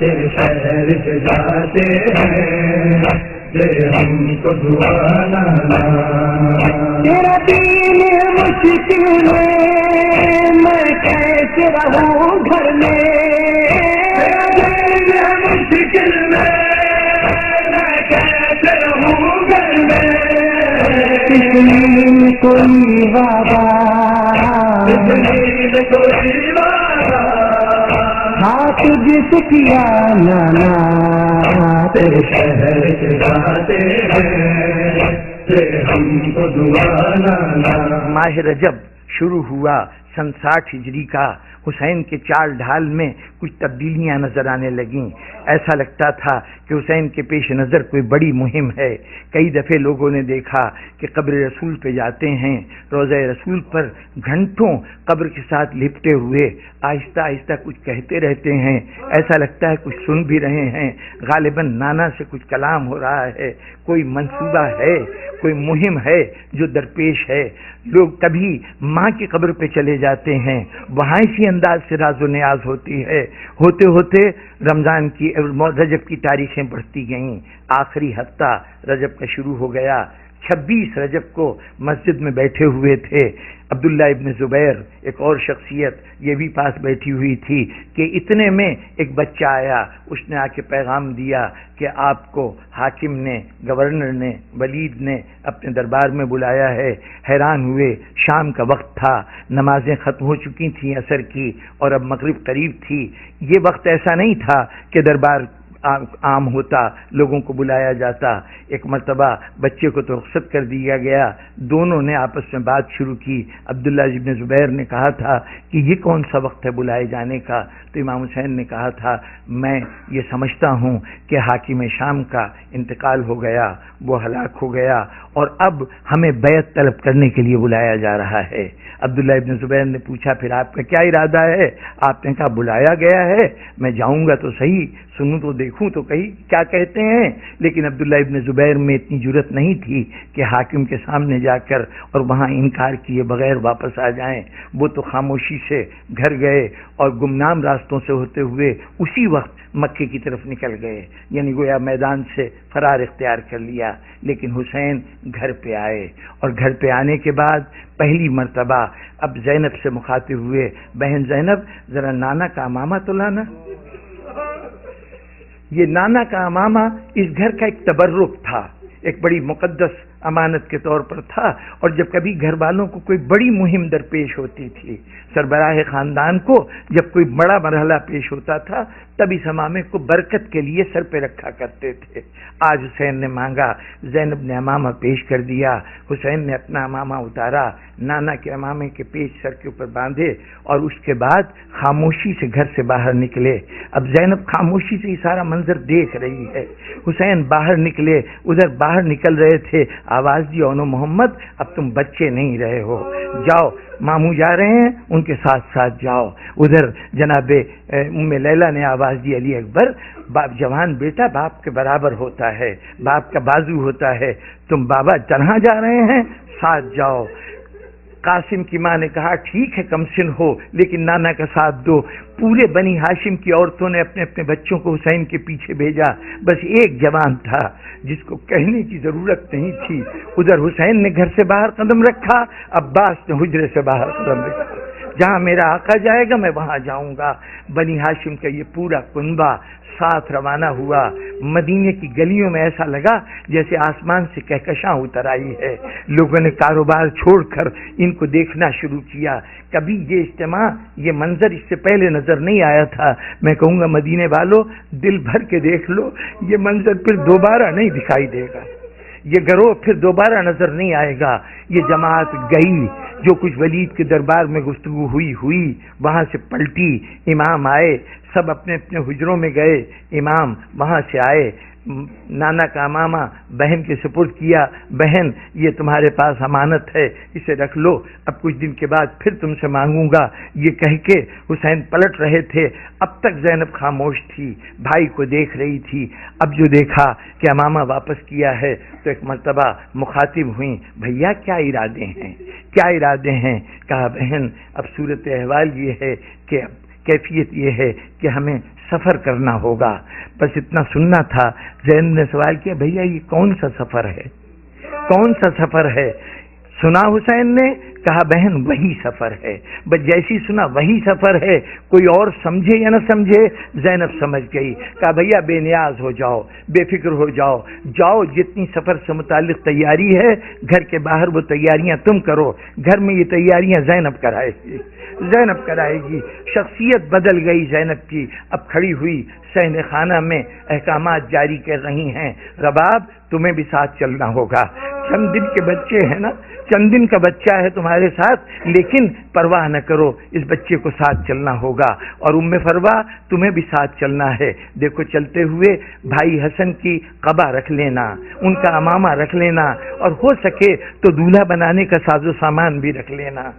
شہر سے جاتے ہیں ہم کو دعا لانا، تیرا دین مشکل میں کیسے رہوں گھر میں، تیرا دین مشکل میں کیسے رہوں گھر میں، اتنی کوئی وعدہ، اتنی کوئی وعدہ، ہاتھ جس کیا نانا، تیرے شہر سے جاتے ہیں ہم کو دعا لانا۔ ماہ رجب شروع ہوا سن 60 ہجری کا۔ حسین کے چال ڈھال میں کچھ تبدیلیاں نظر آنے لگیں۔ ایسا لگتا تھا کہ حسین کے پیش نظر کوئی بڑی مہم ہے۔ کئی دفعے لوگوں نے دیکھا کہ قبر رسول پہ جاتے ہیں، روضہ رسول پر گھنٹوں قبر کے ساتھ لپٹے ہوئے آہستہ آہستہ کچھ کہتے رہتے ہیں۔ ایسا لگتا ہے کچھ سن بھی رہے ہیں، غالباً نانا سے کچھ کلام ہو رہا ہے، کوئی منصوبہ ہے، کوئی مہم ہے جو درپیش ہے۔ لوگ کبھی ماں کی قبر پہ چلے جاتے ہیں، وہاں اسی انداز سے راز و نیاز ہوتی ہے۔ ہوتے ہوتے رمضان کی رجب کی تاریخیں بڑھتی گئیں۔ آخری ہفتہ رجب کا شروع ہو گیا۔ 26 رجب کو مسجد میں بیٹھے ہوئے تھے عبداللہ ابن زبیر، ایک اور شخصیت یہ بھی پاس بیٹھی ہوئی تھی کہ اتنے میں ایک بچہ آیا۔ اس نے آ کے پیغام دیا کہ آپ کو حاکم نے، گورنر نے، ولید نے اپنے دربار میں بلایا ہے۔ حیران ہوئے، شام کا وقت تھا، نمازیں ختم ہو چکی تھیں عصر کی اور اب مغرب قریب تھی۔ یہ وقت ایسا نہیں تھا کہ دربار عام ہوتا، لوگوں کو بلایا جاتا۔ ایک مرتبہ بچے کو تو رخصت کر دیا گیا۔ دونوں نے آپس میں بات شروع کی۔ عبداللہ ابن زبیر نے کہا تھا کہ یہ کون سا وقت ہے بلائے جانے کا؟ تو امام حسین نے کہا تھا میں یہ سمجھتا ہوں کہ حاکم شام کا انتقال ہو گیا، وہ ہلاک ہو گیا اور اب ہمیں بیعت طلب کرنے کے لیے بلایا جا رہا ہے۔ عبداللہ ابن زبیر نے پوچھا پھر آپ کا کیا ارادہ ہے؟ آپ نے کہا بلایا گیا ہے، میں جاؤں گا تو صحیح، سنوں تو دیکھوں تو کہیں کیا کہتے ہیں۔ لیکن عبداللہ ابن زبیر میں اتنی جرت نہیں تھی کہ حاکم کے سامنے جا کر اور وہاں انکار کیے بغیر واپس آ جائیں۔ وہ تو خاموشی سے گھر گئے اور گمنام راستوں سے ہوتے ہوئے اسی وقت مکے کی طرف نکل گئے، یعنی گویا میدان سے فرار اختیار کر لیا۔ لیکن حسین گھر پہ آئے اور گھر پہ آنے کے بعد پہلی مرتبہ اب زینب سے مخاطب ہوئے، بہن زینب ذرا نانا کا امامہ تو لانا۔ یہ نانا کا امامہ اس گھر کا ایک تبرک تھا، ایک بڑی مقدس امانت کے طور پر تھا، اور جب کبھی گھر والوں کو کوئی بڑی مہم درپیش ہوتی تھی، سربراہ خاندان کو جب کوئی بڑا مرحلہ پیش ہوتا تھا تب اس امامے کو برکت کے لیے سر پہ رکھا کرتے تھے۔ آج حسین نے مانگا، زینب نے امامہ پیش کر دیا، حسین نے اپنا امامہ اتارا، نانا کے امامے کے پیچ سر کے اوپر باندھے اور اس کے بعد خاموشی سے گھر سے باہر نکلے۔ اب زینب خاموشی سے یہ سارا منظر دیکھ رہی ہے۔ حسین باہر نکلے، ادھر باہر نکل رہے تھے، آواز دی اونو محمد اب تم بچے نہیں رہے ہو، جاؤ ماموں جا رہے ہیں ان کے ساتھ ساتھ جاؤ۔ ادھر جناب ام لیلہ نے آواز دی علی اکبر، باپ جوان بیٹا باپ کے برابر ہوتا ہے، باپ کا بازو ہوتا ہے، تم بابا تنہا جا رہے ہیں، ساتھ جاؤ۔ قاسم کی ماں نے کہا ٹھیک ہے کم سن ہو لیکن نانا کا ساتھ دو۔ پورے بنی ہاشم کی عورتوں نے اپنے اپنے بچوں کو حسین کے پیچھے بھیجا، بس ایک جوان تھا جس کو کہنے کی ضرورت نہیں تھی۔ ادھر حسین نے گھر سے باہر قدم رکھا، عباس نے حجرے سے باہر قدم رکھا، جہاں میرا آقا جائے گا میں وہاں جاؤں گا۔ بنی ہاشم کا یہ پورا کنبہ ساتھ روانہ ہوا۔ مدینے کی گلیوں میں ایسا لگا جیسے آسمان سے کہکشاں اتر آئی ہے۔ لوگوں نے کاروبار چھوڑ کر ان کو دیکھنا شروع کیا۔ کبھی یہ اجتماع، یہ منظر اس سے پہلے نظر نہیں آیا تھا۔ میں کہوں گا مدینے والوں دل بھر کے دیکھ لو، یہ منظر پھر دوبارہ نہیں دکھائی دے گا، یہ گروہ پھر دوبارہ نظر نہیں آئے گا۔ یہ جماعت گئی، جو کچھ ولید کے دربار میں گفتگو ہوئی وہاں سے پلٹی، امام آئے، سب اپنے اپنے حجروں میں گئے، امام وہاں سے آئے، نانا کا امامہ بہن کے سپرد کیا، بہن یہ تمہارے پاس امانت ہے اسے رکھ لو، اب کچھ دن کے بعد پھر تم سے مانگوں گا، یہ کہہ کے حسین پلٹ رہے تھے۔ اب تک زینب خاموش تھی، بھائی کو دیکھ رہی تھی، اب جو دیکھا کہ امامہ واپس کیا ہے تو ایک مرتبہ مخاطب ہوئیں، بھیا کیا ارادے ہیں، کیا ارادے ہیں؟ کہا بہن اب صورت احوال یہ ہے کہ کیفیت یہ ہے کہ ہمیں سفر کرنا ہوگا. بس اتنا سننا تھا. زینب نے سوال کیا بھیا یہ کون سا سفر ہے؟ کون سا سفر ہے؟ سنا حسین نے؟ کہا بہن وہی سفر ہے. بس جیسی سنا وہی سفر ہے. کوئی اور سمجھے یا نہ سمجھے زینب سمجھ گئی. کہا بھیا بے نیاز ہو جاؤ، بے فکر ہو جاؤ، جاؤ جتنی سفر سے متعلق تیاری ہے گھر کے باہر وہ تیاریاں تم کرو، گھر میں یہ تیاریاں زینب کرائے گی، زینب کرائے گی. شخصیت بدل گئی زینب کی. اب کھڑی ہوئی صحن خانہ میں احکامات جاری کر رہی ہیں. رباب تمہیں بھی ساتھ چلنا ہوگا. چند دن کے بچے ہیں نا، چند دن کا بچہ ہے تمہارے ساتھ، لیکن پرواہ نہ کرو، اس بچے کو ساتھ چلنا ہوگا. اور ام فروا تمہیں بھی ساتھ چلنا ہے. دیکھو چلتے ہوئے بھائی حسن کی قبا رکھ لینا، ان کا امامہ رکھ لینا، اور ہو سکے تو دولہا بنانے کا ساز و سامان بھی رکھ لینا.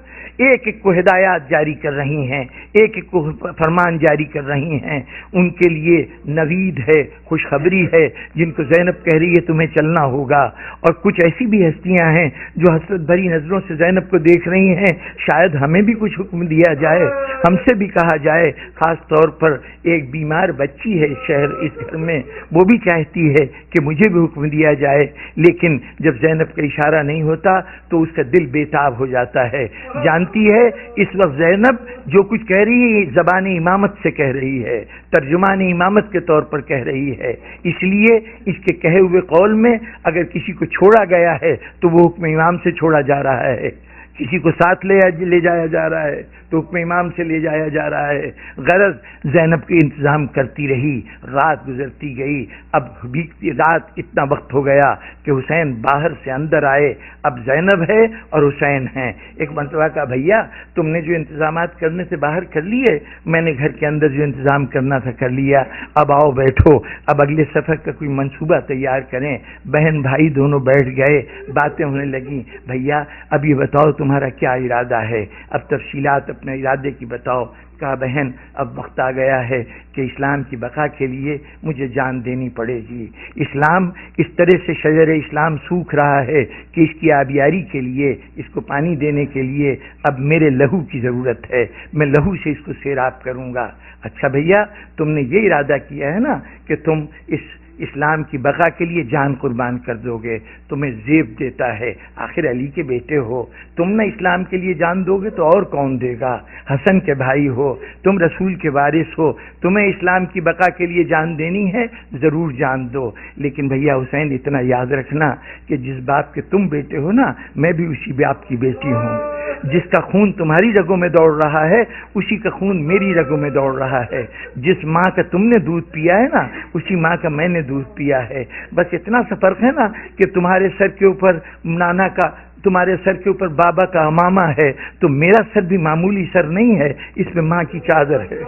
ایک ایک کو ہدایات جاری کر رہی ہیں، ایک ایک کو فرمان جاری کر رہی ہیں. ان کے لیے نوید ہے، خوشخبری ہے، جن کو زینب کہہ رہی ہے تمہیں چلنا ہوگا. اور کچھ ایسی بھی ہستیاں ہیں جو حسرت بھری نظروں سے زینب کو دیکھ رہی ہیں، شاید ہمیں بھی کچھ حکم دیا جائے، ہم سے بھی کہا جائے. خاص طور پر ایک بیمار بچی ہے شہر اس گھر میں، وہ بھی چاہتی ہے کہ مجھے بھی حکم دیا جائے. لیکن جب زینب کا اشارہ نہیں ہوتا تو اس کا دل بےتاب ہو جاتا ہے. جانتی ہے اس وقت زینب جو کچھ کہہ رہی ہے زبان امامت سے کہہ رہی ہے، ترجمان امامت کے طور پر کہہ رہی ہے. اس لیے اس کے کہے ہوئے قول میں اگر کسی کو چھوڑا گیا ہے تو وہ حکم امام سے چھوڑا جا رہا ہے، کسی کو ساتھ لے جایا جا رہا ہے تو حکم امام سے لے جایا جا رہا ہے. غرض زینب کے انتظام کرتی رہی. رات گزرتی گئی. اب بیتی رات اتنا وقت ہو گیا کہ حسین باہر سے اندر آئے. اب زینب ہے اور حسین ہیں. ایک مرتبہ کہا بھیا تم نے جو انتظامات کرنے سے باہر کر لیے، میں نے گھر کے اندر جو انتظام کرنا تھا کر لیا. اب آؤ بیٹھو، اب اگلے سفر کا کوئی منصوبہ تیار کریں. بہن بھائی دونوں بیٹھ گئے، باتیں ہونے لگیں. بھیا اب یہ بتاؤ تمہارا کیا ارادہ ہے؟ اب تفصیلات اپنے ارادے کی بتاؤ. کہا بہن اب وقت آ گیا ہے کہ اسلام کی بقا کے لیے مجھے جان دینی پڑے گی. اسلام اس طرح سے شجر اسلام سوکھ رہا ہے کہ اس کی آبیاری کے لیے، اس کو پانی دینے کے لیے اب میرے لہو کی ضرورت ہے. میں لہو سے اس کو سیراب کروں گا. اچھا بھیا تم نے یہ ارادہ کیا ہے نا کہ تم اس اسلام کی بقا کے لیے جان قربان کر دو گے. تمہیں زیب دیتا ہے، آخر علی کے بیٹے ہو. تم نہ اسلام کے لیے جان دو گے تو اور کون دے گا؟ حسن کے بھائی ہو، تم رسول کے وارث ہو، تمہیں اسلام کی بقا کے لیے جان دینی ہے، ضرور جان دو. لیکن بھیا حسین اتنا یاد رکھنا کہ جس باپ کے تم بیٹے ہو نا، میں بھی اسی باپ کی بیٹی ہوں. جس کا خون تمہاری رگوں میں دوڑ رہا ہے اسی کا خون میری رگوں میں دوڑ رہا ہے. جس ماں کا تم نے دودھ پیا ہے نا اسی ماں کا میں نے دودھ پیا ہے. بس اتنا سا فرق ہے نا کہ تمہارے سر کے اوپر نانا کا، تمہارے سر کے اوپر بابا کا امامہ ہے، تو میرا سر بھی معمولی سر نہیں ہے، اس میں ماں کی چادر ہے،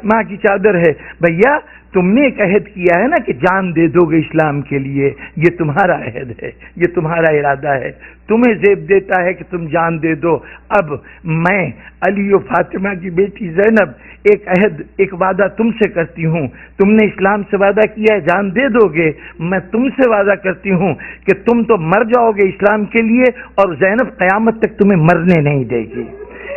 ماں کی چادر ہے. بھیا تم نے ایک عہد کیا ہے نا کہ جان دے دو گے اسلام کے لیے، یہ تمہارا عہد ہے، یہ تمہارا ارادہ ہے. تمہیں زیب دیتا ہے کہ تم جان دے دو. اب میں علی و فاطمہ کی بیٹی زینب ایک عہد، ایک وعدہ تم سے کرتی ہوں. تم نے اسلام سے وعدہ کیا ہے جان دے دو گے، میں تم سے وعدہ کرتی ہوں کہ تم تو مر جاؤ گے اسلام کے لیے، اور زینب قیامت تک تمہیں مرنے نہیں دے گی،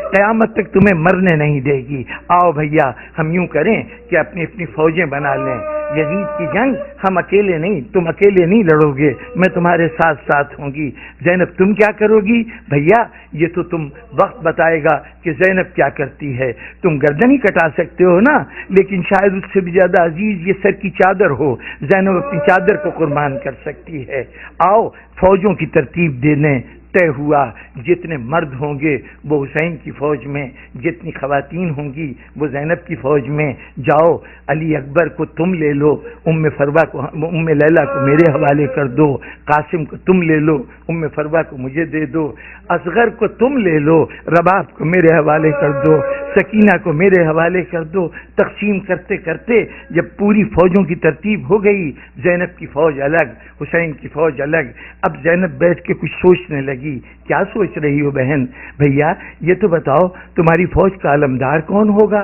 قیامت تک تمہیں مرنے نہیں دے گی. آؤ بھیا ہم یوں کریں کہ اپنی اپنی فوجیں بنا لیں. یزید کی جنگ ہم اکیلے نہیں، تم اکیلے نہیں لڑو گے، میں تمہارے ساتھ ساتھ ہوں گی. زینب تم کیا کرو گی؟ بھیا یہ تو تم وقت بتائے گا کہ زینب کیا کرتی ہے. تم گردن ہی کٹا سکتے ہو نا، لیکن شاید اس سے بھی زیادہ عزیز یہ سر کی چادر ہو. زینب اپنی چادر کو قربان کر سکتی ہے. آؤ فوجوں کی ترتیب دے لیں. طے ہوا جتنے مرد ہوں گے وہ حسین کی فوج میں، جتنی خواتین ہوں گی وہ زینب کی فوج میں. جاؤ علی اکبر کو تم لے لو، ام فروا کو، ام لیلا کو میرے حوالے کر دو، قاسم کو تم لے لو، ام فروا کو مجھے دے دو، اصغر کو تم لے لو، رباب کو میرے حوالے کر دو، سکینہ کو میرے حوالے کر دو. تقسیم کرتے کرتے جب پوری فوجوں کی ترتیب ہو گئی، زینب کی فوج الگ، حسین کی فوج الگ. اب زینب بیٹھ کے کچھ سوچنے لگی. کیا سوچ رہی ہو بہن؟ بھیا یہ تو بتاؤ تمہاری فوج کا علمدار کون ہوگا؟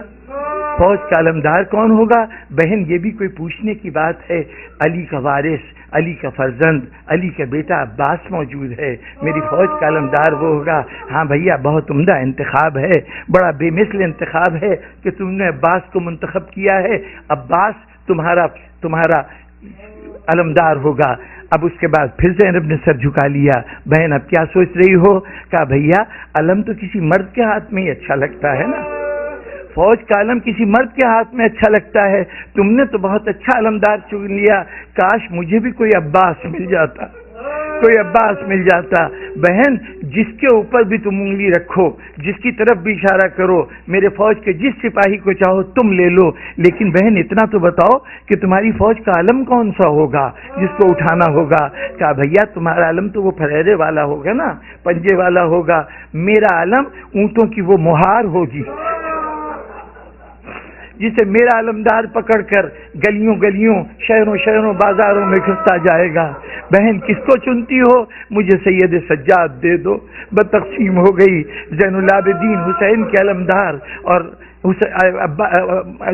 فوج کا علمدار کون ہوگا؟ بہن یہ بھی کوئی پوچھنے کی بات ہے؟ علی کا وارث، علی کا فرزند، علی کا بیٹا عباس موجود ہے، میری فوج کا علمدار وہ ہوگا۔ ہاں بھیا، بہت عمدہ انتخاب ہے، بڑا بے مثل انتخاب ہے کہ تم نے عباس کو منتخب کیا ہے، عباس تمہارا علمدار ہوگا۔ اب اس کے بعد پھر زینب نے سر جھکا لیا۔ بہن اب کیا سوچ رہی ہو؟ کہا بھیا علم تو کسی مرد کے ہاتھ میں ہی اچھا لگتا ہے نا، فوج کا علم کسی مرد کے ہاتھ میں اچھا لگتا ہے، تم نے تو بہت اچھا علمدار چن لیا، کاش مجھے بھی کوئی عباس مل جاتا، کوئی عباس مل جاتا۔ بہن جس کے اوپر بھی تم انگلی رکھو، جس کی طرف بھی اشارہ کرو، میرے فوج کے جس سپاہی کو چاہو تم لے لو، لیکن بہن اتنا تو بتاؤ کہ تمہاری فوج کا علم کون سا ہوگا جس کو اٹھانا ہوگا؟ کہا بھیا تمہارا علم تو وہ پھریرے والا ہوگا نا، پنجے والا ہوگا، میرا علم اونٹوں کی وہ مہار ہوگی جسے میرا علمدار پکڑ کر گلیوں گلیوں، شہروں شہروں، بازاروں میں گھستا جائے گا۔ بہن کس کو چنتی ہو؟ مجھے سید سجاد دے دو۔ بتقسیم ہو گئی، زین العابدین حسین کے علمدار اور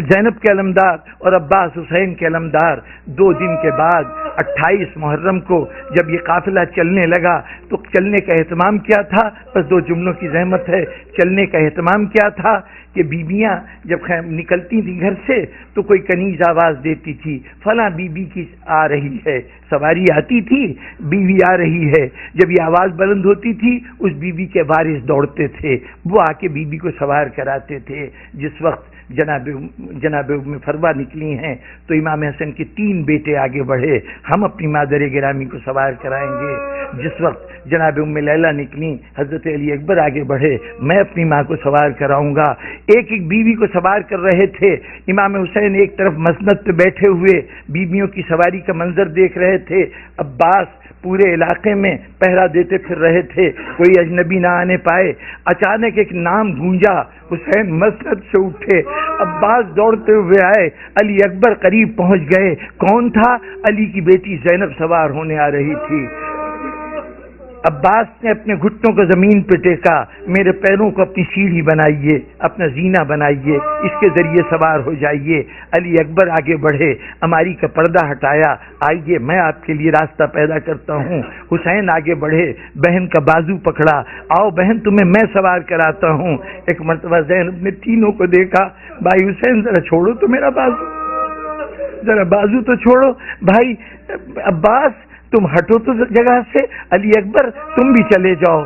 زینب کے علمدار اور عباس حسین کے علمدار۔ 2 دن کے بعد 28 محرم کو جب یہ قافلہ چلنے لگا تو چلنے کا اہتمام کیا تھا؟ بس 2 جملوں کی زحمت ہے۔ چلنے کا اہتمام کیا تھا کہ بیویاں جب نکلتی تھیں گھر سے تو کوئی کنیز آواز دیتی تھی، فلاں بی بی کی آ رہی ہے، سواری آتی تھی، بیوی آ رہی ہے۔ جب یہ آواز بلند ہوتی تھی اس بیوی کے وارث دوڑتے تھے، وہ آ کے بیوی کو سوار کراتے تھے۔ جس وقت جناب ام فروا نکلی ہیں تو امام حسن کے 3 بیٹے آگے بڑھے، ہم اپنی مادر گرامی کو سوار کرائیں گے۔ جس وقت جناب ام لیلہ نکلی، حضرت علی اکبر آگے بڑھے، میں اپنی ماں کو سوار کراؤں گا۔ ایک ایک بیوی کو سوار کر رہے تھے۔ امام حسین ایک طرف مسند پہ بیٹھے ہوئے بیویوں کی سواری کا منظر دیکھ رہے تھے، عباس پورے علاقے میں پہرا دیتے پھر رہے تھے، کوئی اجنبی نہ آنے پائے۔ اچانک ایک نام گونجا، حسین مسند سے اٹھے، عباس دوڑتے ہوئے آئے، علی اکبر قریب پہنچ گئے۔ کون تھا؟ علی کی بیٹی زینب سوار ہونے آ رہی تھی۔ عباس نے اپنے گھٹنوں کو زمین پہ ٹیکا، میرے پیروں کو اپنی سیڑھی بنائیے، اپنا زینہ بنائیے، اس کے ذریعے سوار ہو جائیے۔ علی اکبر آگے بڑھے، اماری کا پردہ ہٹایا، آئیے میں آپ کے لیے راستہ پیدا کرتا ہوں۔ حسین آگے بڑھے، بہن کا بازو پکڑا، آؤ بہن تمہیں میں سوار کراتا ہوں۔ ایک مرتبہ زینب نے تینوں کو دیکھا، بھائی حسین ذرا چھوڑو تو میرا بازو، ذرا بازو تو چھوڑو۔ بھائی عباس تم ہٹو تو جگہ سے، علی اکبر تم بھی چلے جاؤ۔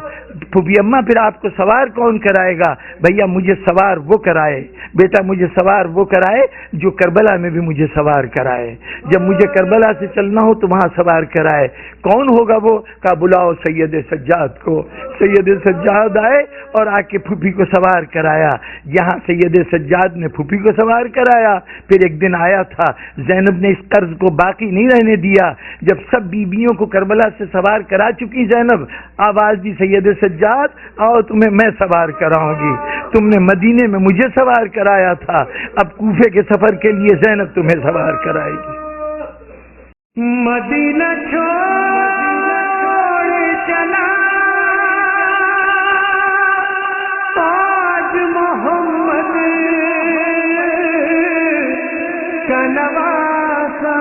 پھوپھی اماں پھر آپ کو سوار کون کرائے گا؟ بھیا مجھے سوار وہ کرائے، بیٹا مجھے سوار وہ کرائے جو کربلا میں بھی مجھے سوار کرائے، جب مجھے کربلا سے چلنا ہو تو وہاں سوار کرائے۔ کون ہوگا وہ؟ کہا بلاؤ سید سجاد کو۔ سید سجاد آئے اور آ کے پھوپھی کو سوار کرایا۔ یہاں سید سجاد نے پھوپھی کو سوار کرایا۔ پھر ایک دن آیا تھا، زینب نے اس طرز کو باقی نہیں رہنے دیا، جب سب بیویوں کو کربلا سے سوار کرا چکی زینب، آواز دی سید سجاد آؤ تمہیں میں سوار کراؤں گی، تم نے مدینے میں مجھے سوار کرایا تھا، اب کوفے کے سفر کے لیے زینب تمہیں سوار کرائے گی۔ مدینہ چھوڑ چلا تاج محمد کا نواسا،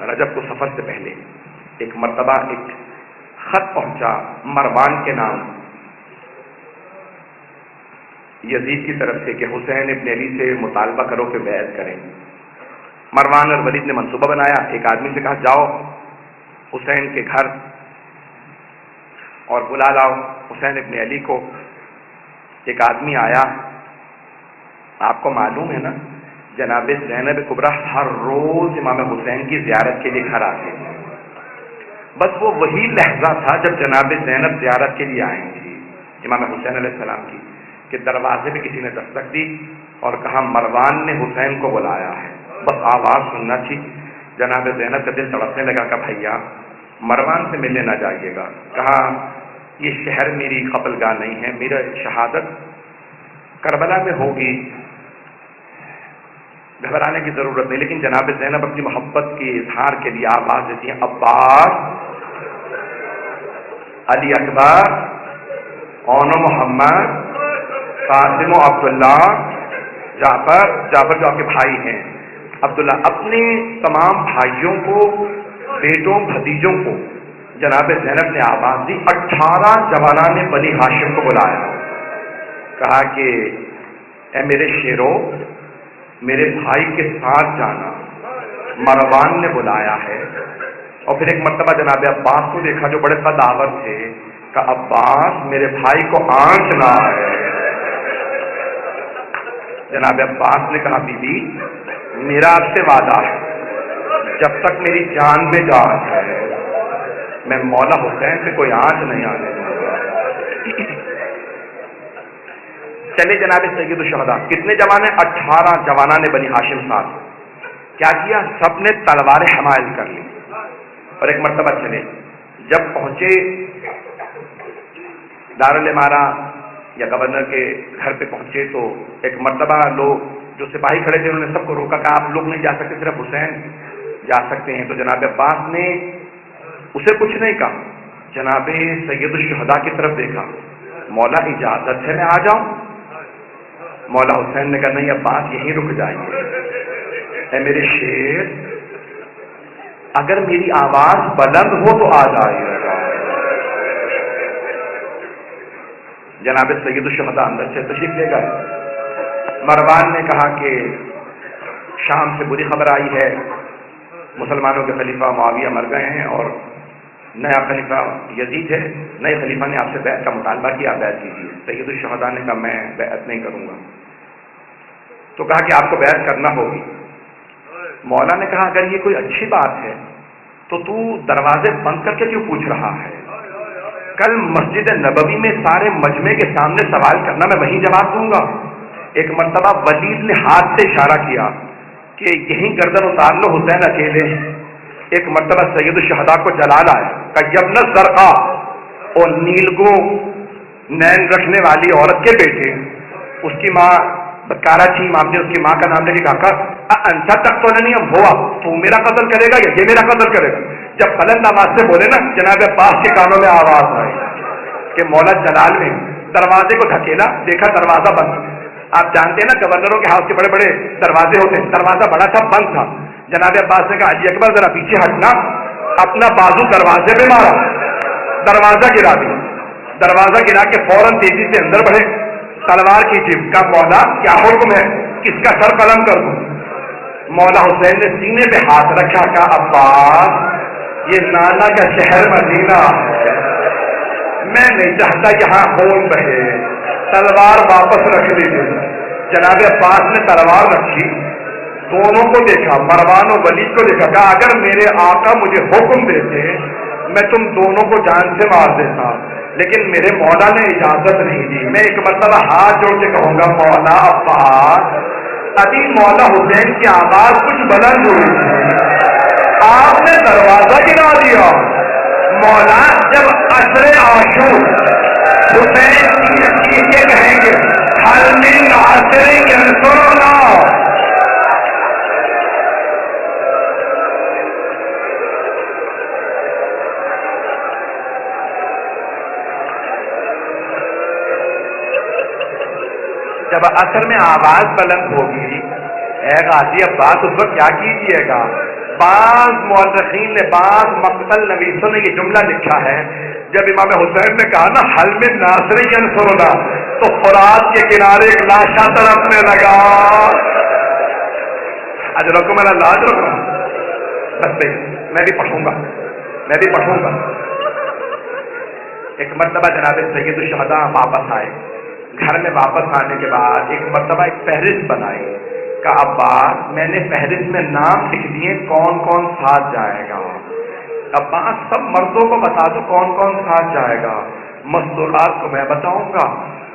رجب کو سفر سے پہلے ایک مرتبہ ایک خط پہنچا مروان کے نام یزید کی طرف سے کہ حسین ابن علی سے مطالبہ کرو کہ بیعت کریں۔ مروان اور ولید نے منصوبہ بنایا، ایک آدمی سے کہا جاؤ حسین کے گھر اور بلا لاؤ حسین ابن علی کو۔ ایک آدمی آیا، آپ کو معلوم ہے نا جناب زینب کبریٰ ہر روز امام حسین کی زیارت کے لیے گھر آتے ہیں، بس وہ وہی لحظہ تھا جب جناب زینب زیارت کے لیے آئیں گی امام حسین علیہ السلام کی۔ کہ دروازے پہ کسی نے دستک دی اور کہا مروان نے حسین کو بلایا ہے. بس آواز سننا تھی. جناب زینب کا دل تڑپنے لگا کہ بھیا مروان سے ملنے نہ جائیے گا. کہا یہ شہر میری قتل گاہ نہیں ہے، میرا شہادت کربلا میں ہوگی، گھبرانے کی ضرورت نہیں. لیکن جناب زینب اپنی محبت کے اظہار کے لیے آواز دیتی ہیں عباس، علی اکبر، اون محمد، قاسم و عبداللہ، جعفر جو آپ کے بھائی ہیں، عبداللہ. اپنے تمام بھائیوں کو، بیٹوں، بھتیجوں کو جناب زینب نے آواز دی. 18 جوانان بنی ہاشم کو بلایا. کہا کہ اے میرے شیرو، میرے بھائی کے ساتھ جانا، مروان نے بلایا ہے. اور پھر ایک مرتبہ جناب عباس کو دیکھا جو بڑے قداور تھے. کہ عباس میرے بھائی کو آنچ نہ ہے. جناب عباس نے کہا بی بی میرا آپ سے وعدہ ہے، جب تک میری جان میں جان ہے میں مولا حسین سے کوئی آنچ نہیں آنے دوں گا. چلے جناب سید الشہداء کتنے جوان ہیں؟ 18 جوانان نے بنی ہاشم ساتھ. کیا کیا؟ سب نے تلواریں حمائل کر لی اور ایک مرتبہ چلے. جب پہنچے دارالامارہ یا گورنر کے گھر پہ پہنچے تو ایک مرتبہ لوگ جو سپاہی کھڑے تھے انہوں نے سب کو روکا کہ آپ لوگ نہیں جا سکتے، صرف حسین جا سکتے ہیں. تو جناب عباس نے اسے کچھ نہیں کہا، جناب سید الشہداء کی طرف دیکھا. مولا اجازت ہے میں آ جاؤں؟ مولا حسین نے کہا نہیں عباس یہیں رک جائیے. اے میرے شیر، اگر میری آواز بلند ہو تو آ جائیے گا. جناب سید الشہداء اندر سے تشریف لے گئے. مروان نے کہا کہ شام سے بری خبر آئی ہے، مسلمانوں کے خلیفہ معاویہ مر گئے ہیں اور نیا خلیفہ یزید ہے. نئے خلیفہ نے آپ سے بیعت کا مطالبہ کیا، آپ بیعت کیجیے. سید الشہداء نے کہا میں بیعت نہیں کروں گا. تو کہا کہ آپ کو بیعت کرنا ہوگی. مولا نے کہا اگر یہ کوئی اچھی بات ہے تو تو دروازے بند کر کے کیوں پوچھ رہا ہے؟ کل مسجد نبوی میں سارے مجمع کے سامنے سوال کرنا، میں وہیں جواب دوں گا. ایک مرتبہ ولید نے ہاتھ سے اشارہ کیا کہ یہیں گردن اتار لو، حسین اکیلے ہیں. ایک مرتبہ سید الشہداء کو جلال آیا کہ یبن الزرقاء، اور نیلگو نین رکھنے والی عورت کے بیٹے، اس کی ماں بدکارا چھی مام نے اس کی ماں کا نام لے کے کہا انسا تک تو نہیں ہوا، تو میرا قتل کرے گا یا یہ میرا قتل کرے گا؟ جب بلند آواز سے بولے نا، جناب عباس کے کانوں میں آواز آئی کہ مولا جلال نے دروازے کو دھکیلا، دیکھا دروازہ بند. آپ جانتے ہیں نا گورنروں کے ہاؤس کے بڑے بڑے دروازے ہوتے ہیں، دروازہ بڑا تھا، بند تھا. جناب عباس نے کہا علی اکبر ذرا پیچھے ہٹنا. اپنا بازو دروازے پہ مارا، دروازہ گرا دیا. دروازہ گرا کے فوراً تیزی سے اندر بڑھے، تلوار کھینچی. کا مولا کیا حکم ہے، کس کا سر قلم کر دوں؟ مولا حسین نے سینے پہ ہاتھ رکھا. کا عباس یہ نانا کا شہر مدینہ ہے، میں نہیں چاہتا یہاں خون بہے، تلوار واپس رکھ لیجیے. جناب عباس نے تلوار رکھی، دونوں کو دیکھا، مروان و ولید کو دیکھا. کہا اگر میرے آقا مجھے حکم دیتے میں تم دونوں کو جان سے مار دیتا، لیکن میرے مولا نے اجازت نہیں دی. میں ایک مرتبہ ہاتھ جوڑ کے کہوں گا مولا عباس. ابھی مولا حسین کی آواز کچھ بلند ہوئی تھی، آپ نے دروازہ گرا دیا. مولا جب عصر عاشور حسین چیخیں کہیں گے حل من عصر ینصرنا، جب عصر میں آواز بلند ہوگی، اے غازی عباس اس وقت کیا کیجیے گا؟ بعض مورخین نے، بعض مقتل نویسوں نے یہ جملہ لکھا ہے، جب امام حسین نے کہا نا حل من ناصر ینصرنا، تو فرات کے کنارے ایک لاشا تڑپنے لگا. آج رکو میرا لاج رکھنا، بس میں بھی پڑھوں گا، میں بھی پڑھوں گا. ایک مرتبہ جناب سید الشہداء واپس آئے. گھر میں واپس آنے کے بعد ایک مرتبہ ایک فہرست بنائی. کہا عباس میں نے فہرست میں نام لکھ دیے کون کون ساتھ جائے گا. عباس سب مردوں کو بتا دو کون کون ساتھ جائے گا، مستورات کو میں بتاؤں گا.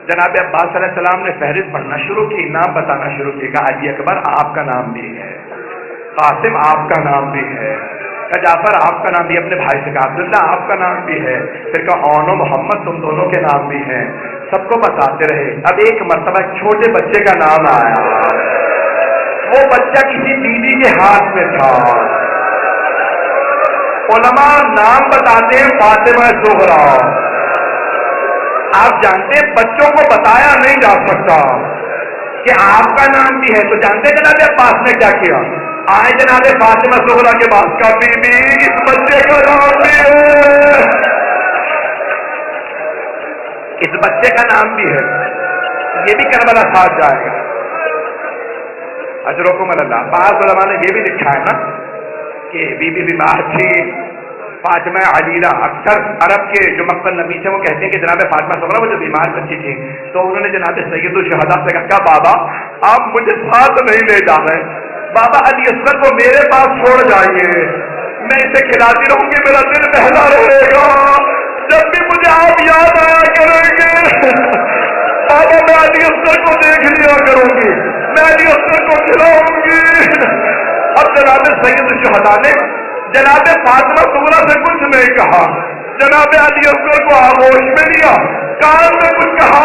جناب عباس علیہ السلام نے فہرست پڑھنا شروع کی، نام بتانا شروع کیا، کہا علی اکبر آپ کا نام بھی ہے، قاسم آپ کا نام بھی ہے، جعفر آپ کا نام بھی، اپنے بھائی سے کہا عبداللہ آپ کا نام بھی ہے، پھر کہا اون و محمد تم دونوں کے نام بھی ہیں، سب کو بتاتے رہے۔ اب ایک مرتبہ چھوٹے بچے کا نام آیا، وہ بچہ کسی بیوی کے ہاتھ میں تھا۔ علماء نام بتاتے ہیں فاطمہ زہرا، آپ جانتے ہیں بچوں کو بتایا نہیں جا سکتا کہ آپ کا نام بھی ہے، تو جانتے ہیں جناب عباس نے کیا کیا؟ آئے جناب فاطمہ زہرا کے پاس کا بی بی اس بچے کا نام بھی ہے، اس بچے کا نام بھی ہے، یہ بھی کربلا ساتھ جائے گا۔ اجرکم اللہ۔ بعض علماء نے یہ بھی لکھا ہے نا کہ بی بی بیمار تھی فاطمہ علیلہ، اکثر عرب کے جو مقتل نبی تھے وہ کہتے ہیں کہ جناب فاطمہ زہرا وہ جو بیمار بچی تھی تو انہوں نے جناب سید الشہداء سے کہا بابا آپ مجھے ساتھ نہیں لے جا رہے، بابا علی اصغر کو میرے پاس چھوڑ جائیے، میں اسے کھلاتی رہوں گی، میرا دل بہلا رہے گا، جب بھی مجھے آپ یاد آیا کریں گے بابا میں علی اصغر کو دیکھ لیا کروں گی، میں علی اصغر کو کھلاؤں گی۔ اب جناب سید الشہداء نے جناب فاطمہ زہرا سے کچھ نہیں کہا، جناب علی اصغر کو آغوش میں لیا، کان میں کچھ کہا،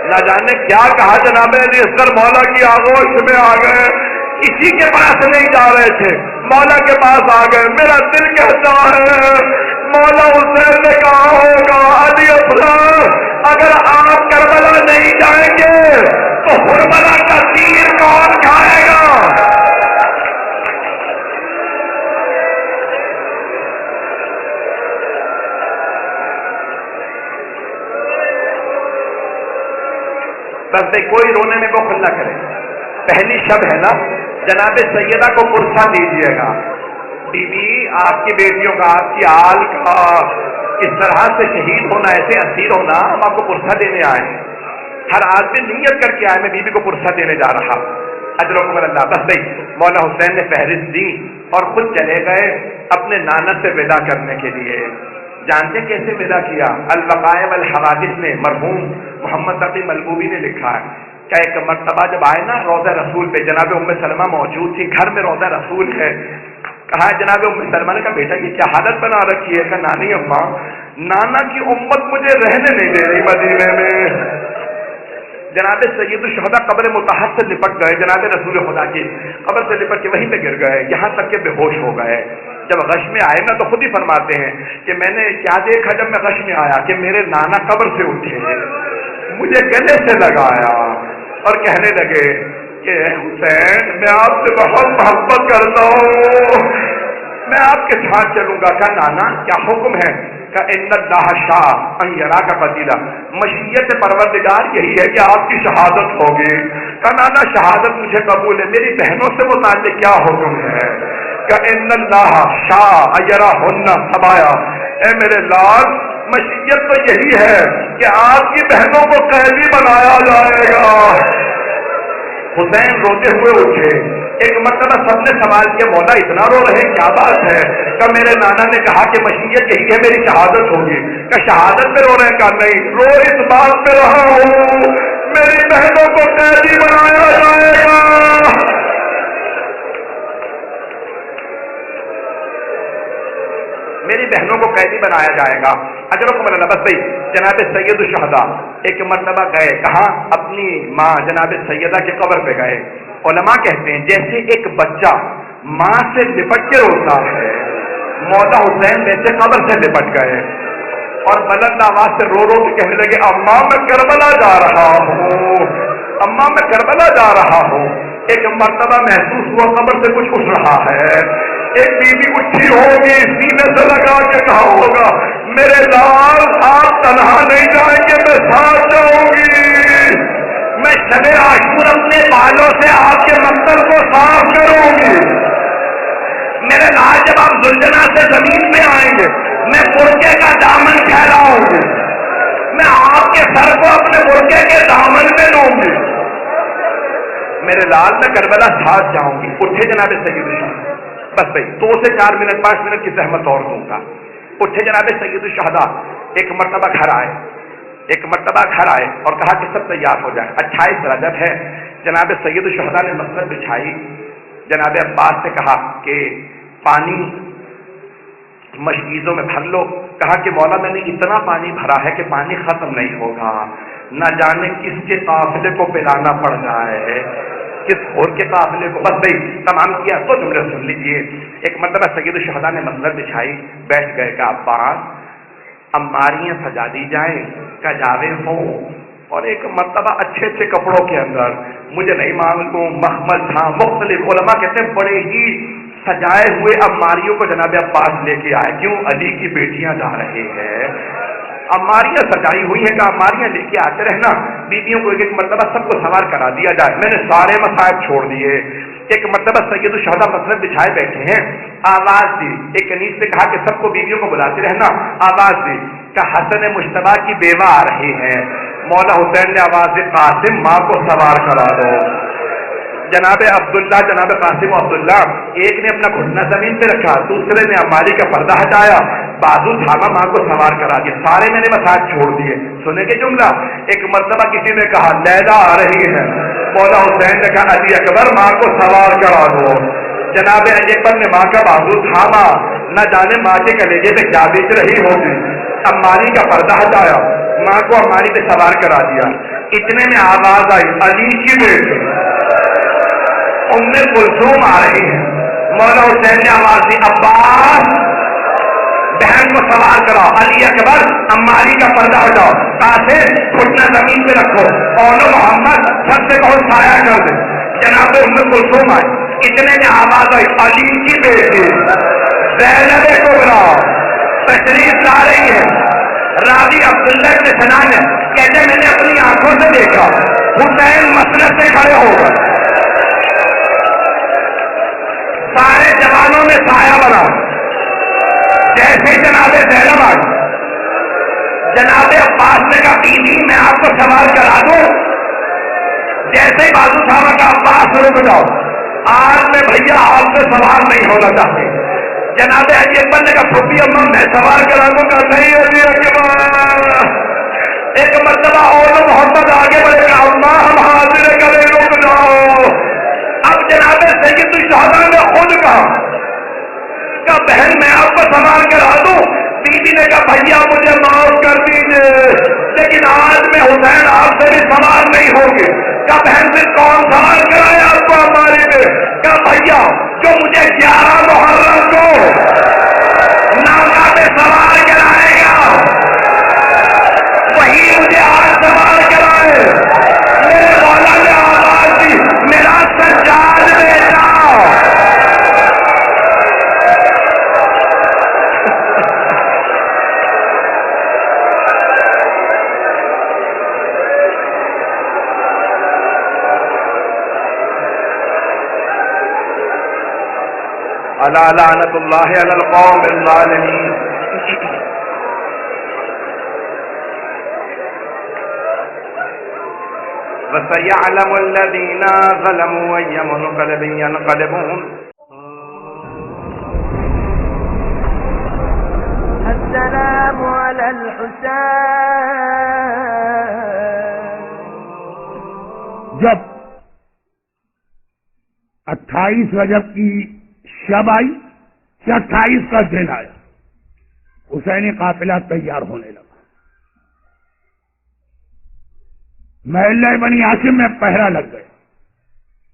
نہ جانے کیا کہا، جناب علی اصغر مولا کی آغوش میں آ گئے، کسی کے پاس نہیں جا رہے تھے، مولا کے پاس آ گئے۔ میرا دل کہتا ہے مولا حسین نے کہا ہوگا علی اصغر اگر آپ کربلا نہیں جائیں گے تو حرملہ کا تیر کون کھائے گا؟ بس بھائی کوئی رونے میں بخل نہ کرے، پہلی شب ہے نا، جناب سیدہ کو پرسہ دیجیے گا، بی بی آپ کی بیٹیوں کا آپ کی آل کا اس طرح سے شہید ہونا، ایسے اسیر ہونا، ہم آپ کو پرسہ دینے آئے ہیں، ہر آدمی نیت کر کے آئے میں بیوی کو پرسہ دینے جا رہا، اجرکم اللہ۔ بس بھائی مولا حسین نے فہرست دی اور خود چلے گئے اپنے نانا سے ودا کرنے کے لیے۔ جانتے کیسے ودا کیا؟ الوقائع والحوادث میں مرحوم محمد تقی ملبوبی نے لکھا ہے کہ ایک مرتبہ جب آئے نا روضہ رسول پہ، جناب ام سلمہ موجود تھی، گھر میں روضہ رسول ہے، کہا جناب ام سلمہ نے کہا بیٹا یہ کیا حالت بنا رکھی ہے؟ کہا نانی اماں نانا کی امت مجھے رہنے نہیں دے رہی مدینے میں۔ جناب سید الشہداء قبر مطہر سے لپٹ گئے، جناب رسول خدا کی قبر سے لپٹ کے وہیں پہ گر گئے، یہاں تک کہ بے ہوش ہو گئے۔ جب غش میں آئے نا تو خود ہی فرماتے ہیں کہ میں نے کیا دیکھا جب میں غش میں آیا کہ میرے نانا قبر سے اٹھے، مجھے گلے سے لگایا اور کہنے لگے کہ حسین میں آپ سے بہت محبت کرتا ہوں، میں آپ کے ساتھ چلوں گا۔ کہا نانا کیا حکم ہے؟ کہ ان اللہ شاء ان یراک قتیلا، مشیت پروردگار یہی ہے کہ آپ کی شہادت ہوگی۔ کہ نانا شہادت مجھے قبول ہے، میری بہنوں سے متعلق کیا حکم ہے؟ کہ ان اللہ شاء ان یراہن سبایا، اے میرے لال مشیت تو یہی ہے کہ آپ کی بہنوں کو قیدی بنایا جائے گا۔ حسین روتے ہوئے اٹھے، ایک مرتبہ سب نے سوال کیا مولا اتنا رو رہے کیا بات ہے؟ کہ میرے نانا نے کہا کہ مشیت یہی ہے میری شہادت ہوگی۔ کہ شہادت پہ رو رہے؟ کہا نہیں، رو اس بات پہ رہا ہوں میری بہنوں کو قیدی بنایا جائے گا۔ میری بہنوں کو قیدی بنایا جائے گا۔ اجرکم اللہ۔ بس بھائی جناب سید الشہداء ایک مرتبہ گئے، کہاں؟ اپنی ماں جناب سیدہ کے قبر پہ گئے۔ علماء کہتے ہیں جیسے ایک بچہ ماں سے لپٹ کے روتا ہے، مولا حسین ویسے قبر سے لپٹ گئے اور بلند آواز سے رو رو کے کہنے لگے اماں میں کربلا جا رہا ہوں، اماں میں کربلا جا رہا ہوں۔ ایک مرتبہ محسوس ہوا قبر سے کچھ اٹھ رہا ہے، ایک بیوی اٹھی ہوگی، سینے سے لگا کے کہا ہوگا میرے لال آپ تنہا نہیں جائیں گے، میں ساتھ جاؤں گی، میں شب عاشور اپنے بالوں سے آپ کے مقتل کو صاف کروں گی، میرے لال جب آپ زلجنا سے زمین پہ آئیں گے میں برقعے کا دامن پھیلاؤں گی، میں آپ کے سر کو اپنے برقعے کے دامن میں لوں گی، میرے لال میں کربلا ساتھ جاؤں گی۔ اٹھے جناب سید الشہداء، بس بھائی 2 سے 4 منٹ 5 منٹ کی زحمت اور دوں گا۔ اٹھے جناب سید الشہداء، ایک مرتبہ گھر آئے، ایک مرتبہ گھر آئے اور کہا کہ سب تیار ہو جائے، 28 رجب ہے، جناب سید الشہداء نے مسند بچھائی، جناب عباس سے کہا کہ پانی مشکیزوں میں بھر لو، کہا کہ مولا میں نے اتنا پانی بھرا ہے کہ پانی ختم نہیں ہوگا، نہ جانے کس کے قافلے کو پلانا پڑ جائے، کس اور کے قافلے کو، بس بھائی تمام کیا تو جملے سن لیجیے۔ ایک مرتبہ سید الشہداء نے مسند بچھائی، بیٹھ گئے کہ عباس اماریاں سجا دی جائیں، کجاوے ہوں، اور ایک مرتبہ اچھے اچھے کپڑوں کے اندر، مجھے نہیں معلوم مخمل تھا، مختلف علماء کہتے ہیں بڑے ہی سجائے ہوئے اماریوں کو جناب عباس لے کے آئے، کیوں؟ علی کی بیٹیاں جا رہے ہیں، اماریاں سجائی ہوئی ہیں کہ اماریاں لے کے آتے رہنا، بیویوں کو ایک ایک مرتبہ سب کو سوار کرا دیا جائے۔ میں نے سارے مصائب چھوڑ دیے۔ ایک مرتبہ سید الشہداء مسند بچھائے بیٹھے ہیں، آواز دی، ایک کنیز سے کہا کہ سب کو بیویوں کو بلاتے رہنا، آواز دی کہ حسن مجتبیٰ کی بیوہ آ رہی ہے، مولا حسین نے آواز دی قاسم ماں کو سوار کرا دو۔ جناب عبداللہ، جناب قاسم و عبداللہ، ایک نے اپنا گھٹنا زمین پہ رکھا، دوسرے نے اماری کا پردہ ہٹایا، بازو تھاما، ماں کو سوار کرا دیا، سارے میں نے مسائل چھوڑ دیے۔ سنے کے جملہ؟ ایک مرتبہ کسی نے کہا لیلا آ رہی ہے، مولا حسین نے کہا علی اکبر ماں کو سوار کرا دو۔ جناب علی اکبر نے ماں کا بازو تھاما، نہ جانے ماں کے کلیجے پہ کیا بیچ رہی ہوگی، اماری کا پردہ ہٹایا، ماں کو اماری پہ سوار کرا دیا۔ اتنے میں آواز آئی علی کی بیٹی ام کلثوم آ رہی ہے، مولا حسین نے آواز دی عباس بہن کو سوار کرو، علی اکبر اماری کا پردہ ہٹاؤ، قاسم گھٹنا زمین پہ رکھو، اور محمد سب سے بہت سایہ کر دے۔ جناب ام کلثوم آئی، اتنے میں آواز آئی علی کی بیٹی زینب کبریٰ تشریف لا رہی ہے۔ راوی عبداللہ بن سنان کہتے میں نے اپنی آنکھوں سے دیکھا حسین مسند سے کھڑے ہو گئے، سارے جوانوں میں سایہ بنا، جیسے جناب زینب آئی، جناب عباس نے کہا بیوی میں آپ کو سوار کرا دوں، جیسے ہی بازو تھاما کا عباس رک جاؤ، آج میں بھیا آپ سے سوار نہیں ہونا چاہتے۔ جناب علی اکبر نے کہا پھوپھی اماں میں سوار کرا دوں گا، نہیں علی اکبر۔ ایک مرتبہ اور محمد آگے بڑھے گا، اماں ہم حاضر کریں، رک جاؤ۔ اب جناب سید الشہداء نے خود کہا بہن میں آپ کو سوار کرا دوں، بیوی نے کہا بھیا مجھے معاف کر دیجیے، لیکن آج میں حسین آپ سے بھی سوار نہیں ہوگی۔ کہا بہن پھر کون سوار کرائے آپ کو ہماری پہ؟ کہا بھیا جو مجھے 11 محرم کو ناکہ پہ سوار کرائے گا وہی مجھے آج سوار کرائے۔ میرے مولا نے آواز دی میرا سجاد بیٹا۔ الا لعنت اللہ علی القوم الظالمین۔ وسيعلم الذين ظلموا أي منقلب ينقلبون۔ السلام على الحسين۔ جب 28 رجب کی شب آئی یا 28 کا دن آیا، حسینی قافلہ تیار ہونے لگا، محلہ بنی ہاشم میں پہرا لگ گیا۔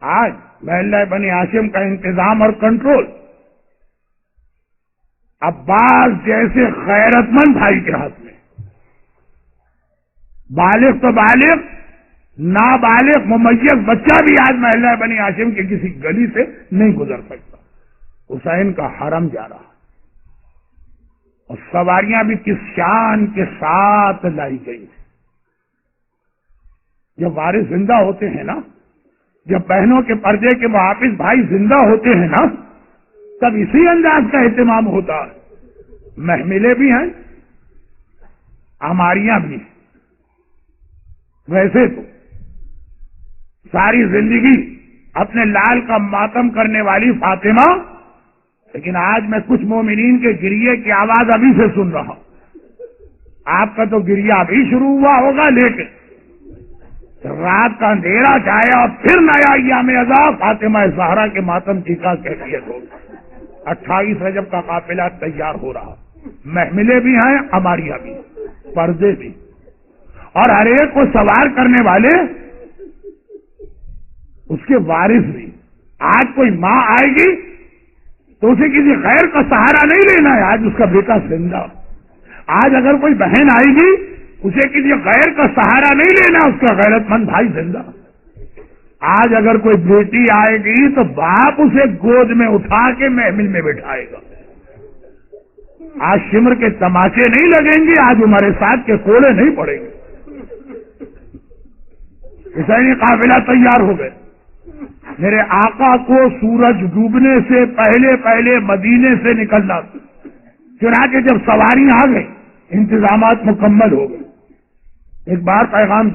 آج محلہ بنی ہاشم کا انتظام اور کنٹرول عباس جیسے غیرت مند بھائی کے ہاتھ میں، بالغ تو بالغ، نابالغ ممیز بچہ بھی آج محلہ بنی ہاشم کی کسی گلی سے نہیں گزر سکتا۔ حسین کا حرم جا رہا اور سواریاں بھی کس شان کے ساتھ لائی گئی ہیں۔ جب وارث زندہ ہوتے ہیں نا، جب بہنوں کے پردے کے محافظ بھائی زندہ ہوتے ہیں نا، تب اسی انداز کا اہتمام ہوتا ہے۔ محملیں بھی ہیں، ہماریاں بھی ہیں۔ ویسے تو ساری زندگی اپنے لال کا ماتم کرنے والی فاطمہ، لیکن آج میں کچھ مومنین کے گریے کی آواز ابھی سے سن رہا ہوں۔ آپ کا تو گریا بھی شروع ہوا ہوگا، لیکن رات کا اندھیرا چھایا اور پھر نیا ایام عذاب فاطمہ زہرا کے ماتم کی کا کیفیت ہوگی۔ 28 رجب کا قافلہ تیار ہو رہا، محملیں بھی ہیں، ہماریاں بھی، پردے بھی، اور ہر ایک کو سوار کرنے والے اس کے وارث بھی۔ آج کوئی ماں آئے گی تو اسے کسی غیر کا سہارا نہیں لینا ہے، آج اس کا بیٹا زندہ۔ آج اگر کوئی بہن آئے گی اسے کسی غیر کا سہارا نہیں لینا، اس کا غیرت مند بھائی زندہ۔ آج اگر کوئی بیٹی آئے گی تو باپ اسے گود میں اٹھا کے محمل میں بٹھائے گا۔ آج شمر کے تماچے نہیں لگیں گے، آج ہمارے ساتھ کے کوڑے نہیں پڑیں گے۔ حسینی قافلہ تیار ہو گئے۔ میرے آقا کو سورج ڈوبنے سے پہلے پہلے مدینے سے نکلنا، چنانچہ جب سواری آ گئی انتظامات مکمل ہو گئے۔ ایک بار پیغام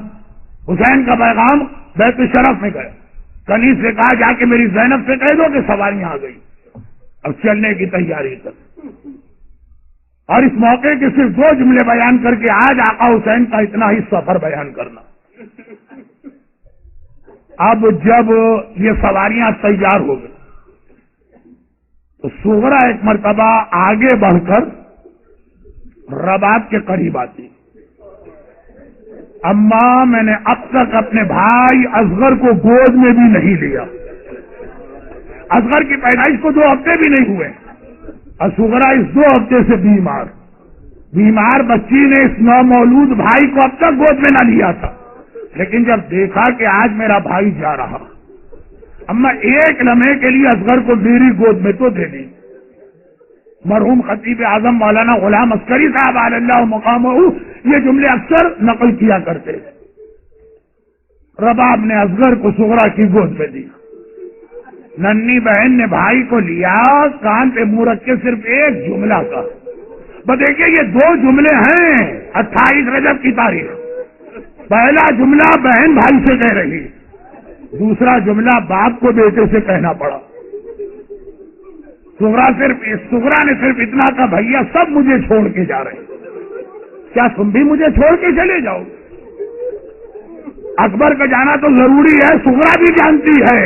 حسین کا پیغام بیت الشرف میں گیا، کنیز سے کہا جا کے میری زینب سے کہہ دو کہ سواریاں آ گئی، اب چلنے کی تیاری کر۔ اور اس موقع کے صرف 2 جملے بیان کر کے آج آقا حسین کا اتنا ہی سفر بیان کرنا۔ اب جب یہ سواریاں تیار ہو گئی تو صغرا ایک مرتبہ آگے بڑھ کر رباب کے قریب آتی، اماں میں نے اب تک اپنے بھائی اصغر کو گود میں بھی نہیں لیا۔ اصغر کی پیدائش کو 2 ہفتے بھی نہیں ہوئے، اور صغرا اس 2 ہفتے سے بیمار بچی نے اس نومولود بھائی کو اب تک گود میں نہ لیا تھا، لیکن جب دیکھا کہ آج میرا بھائی جا رہا، اما ایک لمحے کے لیے اصغر کو میری گود میں تو دے دی۔ مرحوم خطیب اعظم مولانا غلام عسکری صاحب علی اللہ مقامہ یہ جملے اکثر نقل کیا کرتے۔ رباب نے اصغر کو صغرا کی گود میں دیا، ننھی بہن نے بھائی کو لیا، کان پہ منہ رکھ کے صرف ایک جملہ کا، بس دیکھیے یہ 2 جملے ہیں 28 رجب کی تاریخ۔ پہلا جملہ بہن بھائی سے کہہ رہی، دوسرا جملہ باپ کو بیٹے سے کہنا پڑا۔ صغرا نے صرف اتنا کہا، بھیا سب مجھے چھوڑ کے جا رہے ہیں، کیا تم بھی مجھے چھوڑ کے چلے جاؤ؟ اکبر کا جانا تو ضروری ہے، صغرا بھی جانتی ہے،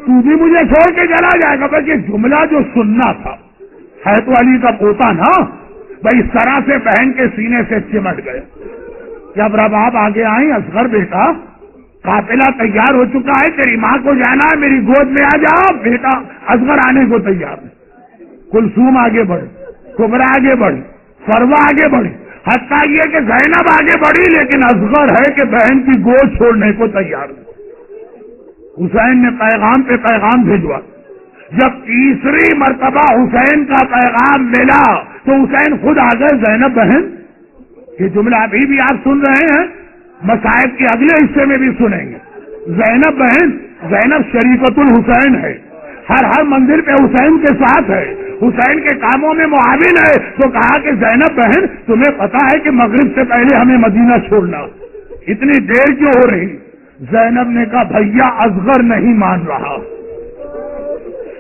تو بھی مجھے چھوڑ کے چلا جائے گا۔ بس یہ جملہ جو سننا تھا، حیدر علی کا پوتا نا، بھائی اس طرح سے بہن کے سینے سے چمٹ گئے۔ جب رباب آگے آئیں، اصغر بیٹا قافلہ تیار ہو چکا ہے، تیری ماں کو جانا ہے، میری گود میں آ جاؤ۔ بیٹا اصغر آنے کو تیار ہے۔ کلثوم آگے بڑھی، کبرا آگے بڑھی، فروا آگے بڑھی، حتیٰ یہ کہ زینب آگے بڑھی، لیکن اصغر ہے کہ بہن کی گود چھوڑنے کو تیار نہیں۔ حسین نے پیغام پہ پیغام بھیجوا۔ جب تیسری مرتبہ حسین کا پیغام ملا تو حسین خود آ گئے، زینب بہن، یہ جملہ ابھی بھی آپ سن رہے ہیں، مصائب کے اگلے حصے میں بھی سنیں گے۔ زینب بہن، زینب شریفت الحسین ہے، ہر منزل پہ حسین کے ساتھ ہے، حسین کے کاموں میں معاون ہے۔ تو کہا کہ زینب بہن تمہیں پتا ہے کہ مغرب سے پہلے ہمیں مدینہ چھوڑنا، اتنی دیر کیوں ہو رہی؟ زینب نے کہا بھیا اصغر نہیں مان رہا،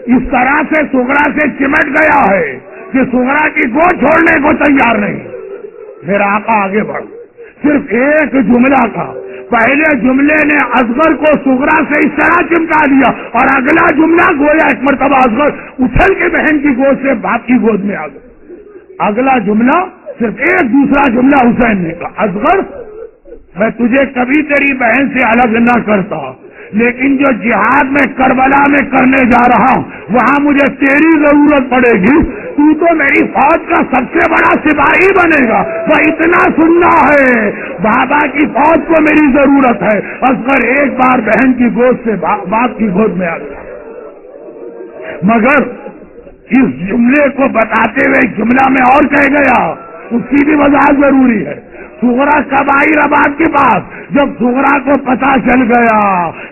اس طرح سے صغرا سے چمٹ گیا ہے کہ صغرا کی گود چھوڑنے کو تیار نہیں۔ پھر آقا آگے بڑھ، صرف ایک جملہ کا، پہلے جملے نے اصغر کو صغرا سے اس طرح چمٹا دیا، اور اگلا جملہ گویا ایک مرتبہ اصغر اچھل کے بہن کی گود سے باپ کی گود میں آ گیا۔ اگلا جملہ صرف ایک دوسرا جملہ حسین نے کہا، اصغر میں تجھے کبھی تیری بہن سے الگ نہ کرتا، لیکن جو جہاد میں کربلا میں کرنے جا رہا ہوں وہاں مجھے تیری ضرورت پڑے گی، تو تو میری فوج کا سب سے بڑا سپاہی بنے گا، وہ اتنا سننا ہے، بابا کی فوج کو میری ضرورت ہے۔ اصغر ایک بار بہن کی گود سے باپ کی گود میں آ گیا، مگر اس جملے کو بتاتے ہوئے جملہ میں اور کہہ گیا، اس کی بھی وضاحت ضروری ہے۔ صغرا کب آئی رباب کے پاس؟ جب صغرا کو پتا چل گیا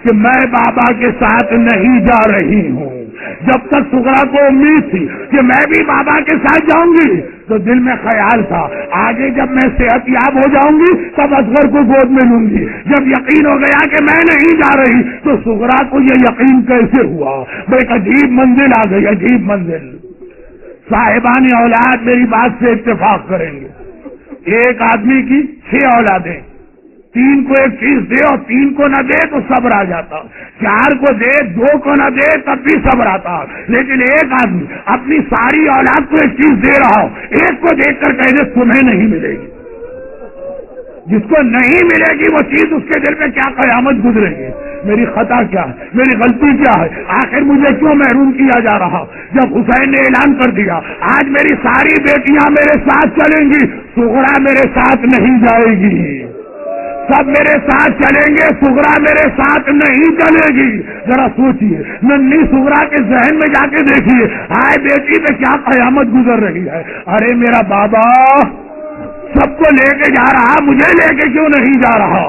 کہ میں بابا کے ساتھ نہیں جا رہی ہوں۔ جب تک صغرا کو امید تھی کہ میں بھی بابا کے ساتھ جاؤں گی تو دل میں خیال تھا آگے جب میں صحت یاب ہو جاؤں گی تب اصغر کو گود میں لوں گی۔ جب یقین ہو گیا کہ میں نہیں جا رہی تو صغرا کو یہ یقین کیسے ہوا؟ ایک عجیب منزل آ گئی، عجیب منزل۔ صاحبان اولاد میری بات سے اتفاق کریں گے ایک آدمی کی 6 اولادیں، 3 کو ایک چیز دے اور 3 کو نہ دے تو صبر آ جاتا، 4 کو دے 2 کو نہ دے تب بھی صبر آتا، لیکن ایک آدمی اپنی ساری اولاد کو ایک چیز دے رہا ہو، ایک کو دیکھ کر کہہ دے تمہیں نہیں ملے گی، جس کو نہیں ملے گی وہ چیز اس کے دل پہ کیا قیامت گزرے گی، میری خطا کیا ہے، میری غلطی کیا ہے، آخر مجھے کیوں محروم کیا جا رہا۔ جب حسین نے اعلان کر دیا آج میری ساری بیٹیاں میرے ساتھ چلیں گی، صغرا میرے ساتھ نہیں جائے گی، سب میرے ساتھ چلیں گے، صغرا میرے ساتھ نہیں چلے گی۔ ذرا سوچئے، ننھی صغرا کے ذہن میں جا کے دیکھیے، ہائے بیٹی پہ کیا قیامت گزر رہی ہے، ارے میرا بابا سب کو لے کے جا رہا، مجھے لے کے کیوں نہیں جا رہا؟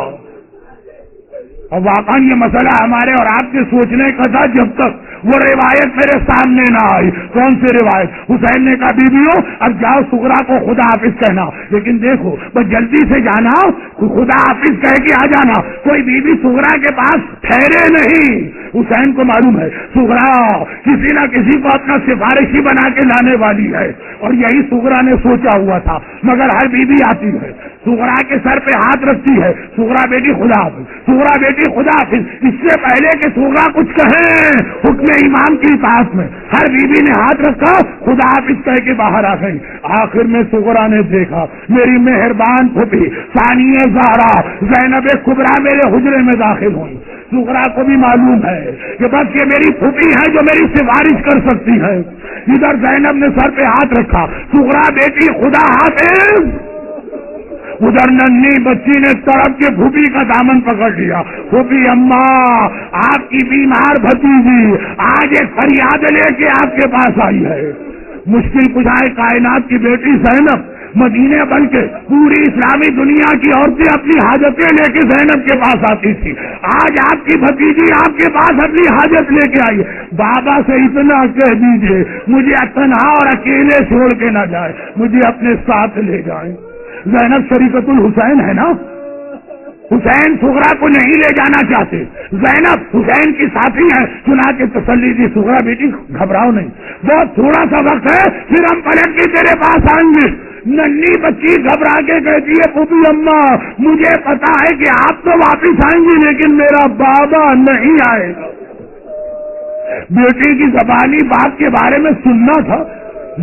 اور واقعا یہ مسئلہ ہمارے اور آپ کے سوچنے کا تھا جب تک وہ روایت میرے سامنے نہ آئی۔ کون سی روایت؟ حسین نے کہا بیویوں اب جاؤ صغرا کو خدا حافظ کہنا، لیکن دیکھو بس جلدی سے جانا، خدا حافظ کہہ کے آ جانا، کوئی بیوی صغرا کے پاس ٹھہرے نہیں۔ حسین کو معلوم ہے صغرا کسی نہ کسی کو اپنا سفارشی بنا کے لانے والی ہے، اور یہی صغرا نے سوچا ہوا تھا، مگر ہر بیوی آتی ہے صغرا کے سر پہ ہاتھ رکھتی ہے، صغرا بیٹی خدا حافظ، صغرا بیٹی خدا حافظ، اس سے پہلے کہ صغرا کچھ کہیں حکم امام کی اطاعت میں ہر بیوی نے ہاتھ رکھا، خدا حافظ کہہ کے باہر آ گئی۔ آخر میں صغرا نے دیکھا میری مہربان پھوپھی ثانیہ زہرا زینب کبریٰ میرے حجرے میں داخل ہوئی۔ صغرا کو بھی معلوم ہے کہ بس یہ میری پھوپھی ہے جو میری سفارش کر سکتی ہے۔ ادھر زینب نے سر پہ ہاتھ رکھا، صغرا بیٹی خدا حافظ، ادھر ننھی بچی نے طرف کے پھوپھی کا دامن پکڑ لیا، پھوپھی اماں آپ کی بیمار بھتیجی آج ایک فریاد لے کے آپ کے پاس آئی ہے۔ مشکل کشائے کائنات کی بیٹی زینب مدینے بن کے پوری اسلامی دنیا کی عورتیں اپنی حاجتیں لے کے زینب کے پاس آتی تھی، آج آپ کی بھتیجی آپ کے پاس اپنی حاجت لے کے آئی۔ بابا سے اتنا کہہ دیجئے مجھے تنہا اور اکیلے چھوڑ کے نہ جائے، مجھے اپنے ساتھ لے جائیں۔ زینب شریفت الحسین ہے نا، حسین صغرا کو نہیں لے جانا چاہتے، زینب حسین کی ساتھی ہے، چنا کے تسلی دی صغرا بیٹی گھبراؤ نہیں، بہت تھوڑا سا وقت ہے پھر ہم پلٹ کے تیرے پاس آئیں گے۔ ننھی بچی گھبرا کے کہتی ہے پھوپھی اماں مجھے پتا ہے کہ آپ تو واپس آئیں گی لیکن میرا بابا نہیں آئے گا۔ بیٹی کی زبانی بات کے بارے میں سننا تھا،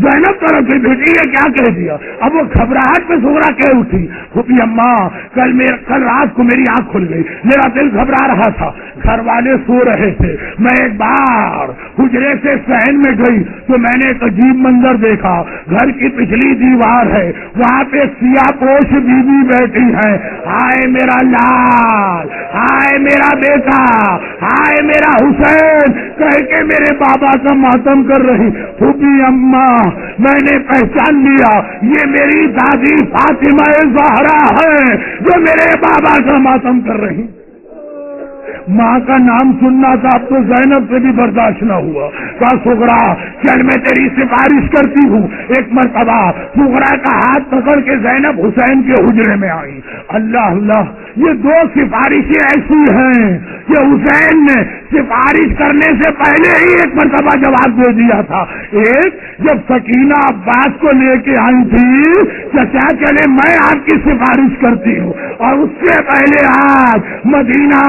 زینب طرف سے بیٹی نے کیا کہہ دیا، اب وہ گھبراہٹ میں صغرا کہہ اٹھی پھوپھی اماں کل رات کو میری آنکھ کھل گئی، میرا دل گھبرا رہا تھا، گھر والے سو رہے تھے، میں ایک بار حجرے سے صحن میں گئی تو میں نے ایک عجیب منظر دیکھا، گھر کی پچھلی دیوار ہے وہاں پہ سیاہ پوش بیوی بیٹھی ہے، ہائے میرا لال، ہائے میرا بیٹا، ہائے میرا حسین کہہ کے میرے بابا کا ماتم کر رہی۔ پھوپھی اماں میں نے پہچان لیا یہ میری دادی فاطمہ زہرا ہے جو میرے بابا کا ماتم کر رہی۔ ماں کا نام سننا تھا، اب تو زینب سے بھی برداشت نہ ہوا، کہا صغرا چل میں تیری سفارش کرتی ہوں۔ ایک مرتبہ صغرا کا ہاتھ پکڑ کے زینب حسین کے حجرے میں آئی۔ اللہ اللہ، یہ دو سفارشیں ایسی ہیں کہ حسین نے سفارش کرنے سے پہلے ہی ایک مرتبہ جواب دے دیا تھا۔ ایک جب سکینہ عباس کو لے کے آئی تھی چچا چلے میں آپ کی سفارش کرتی ہوں، اور اس سے پہلے آج مدینہ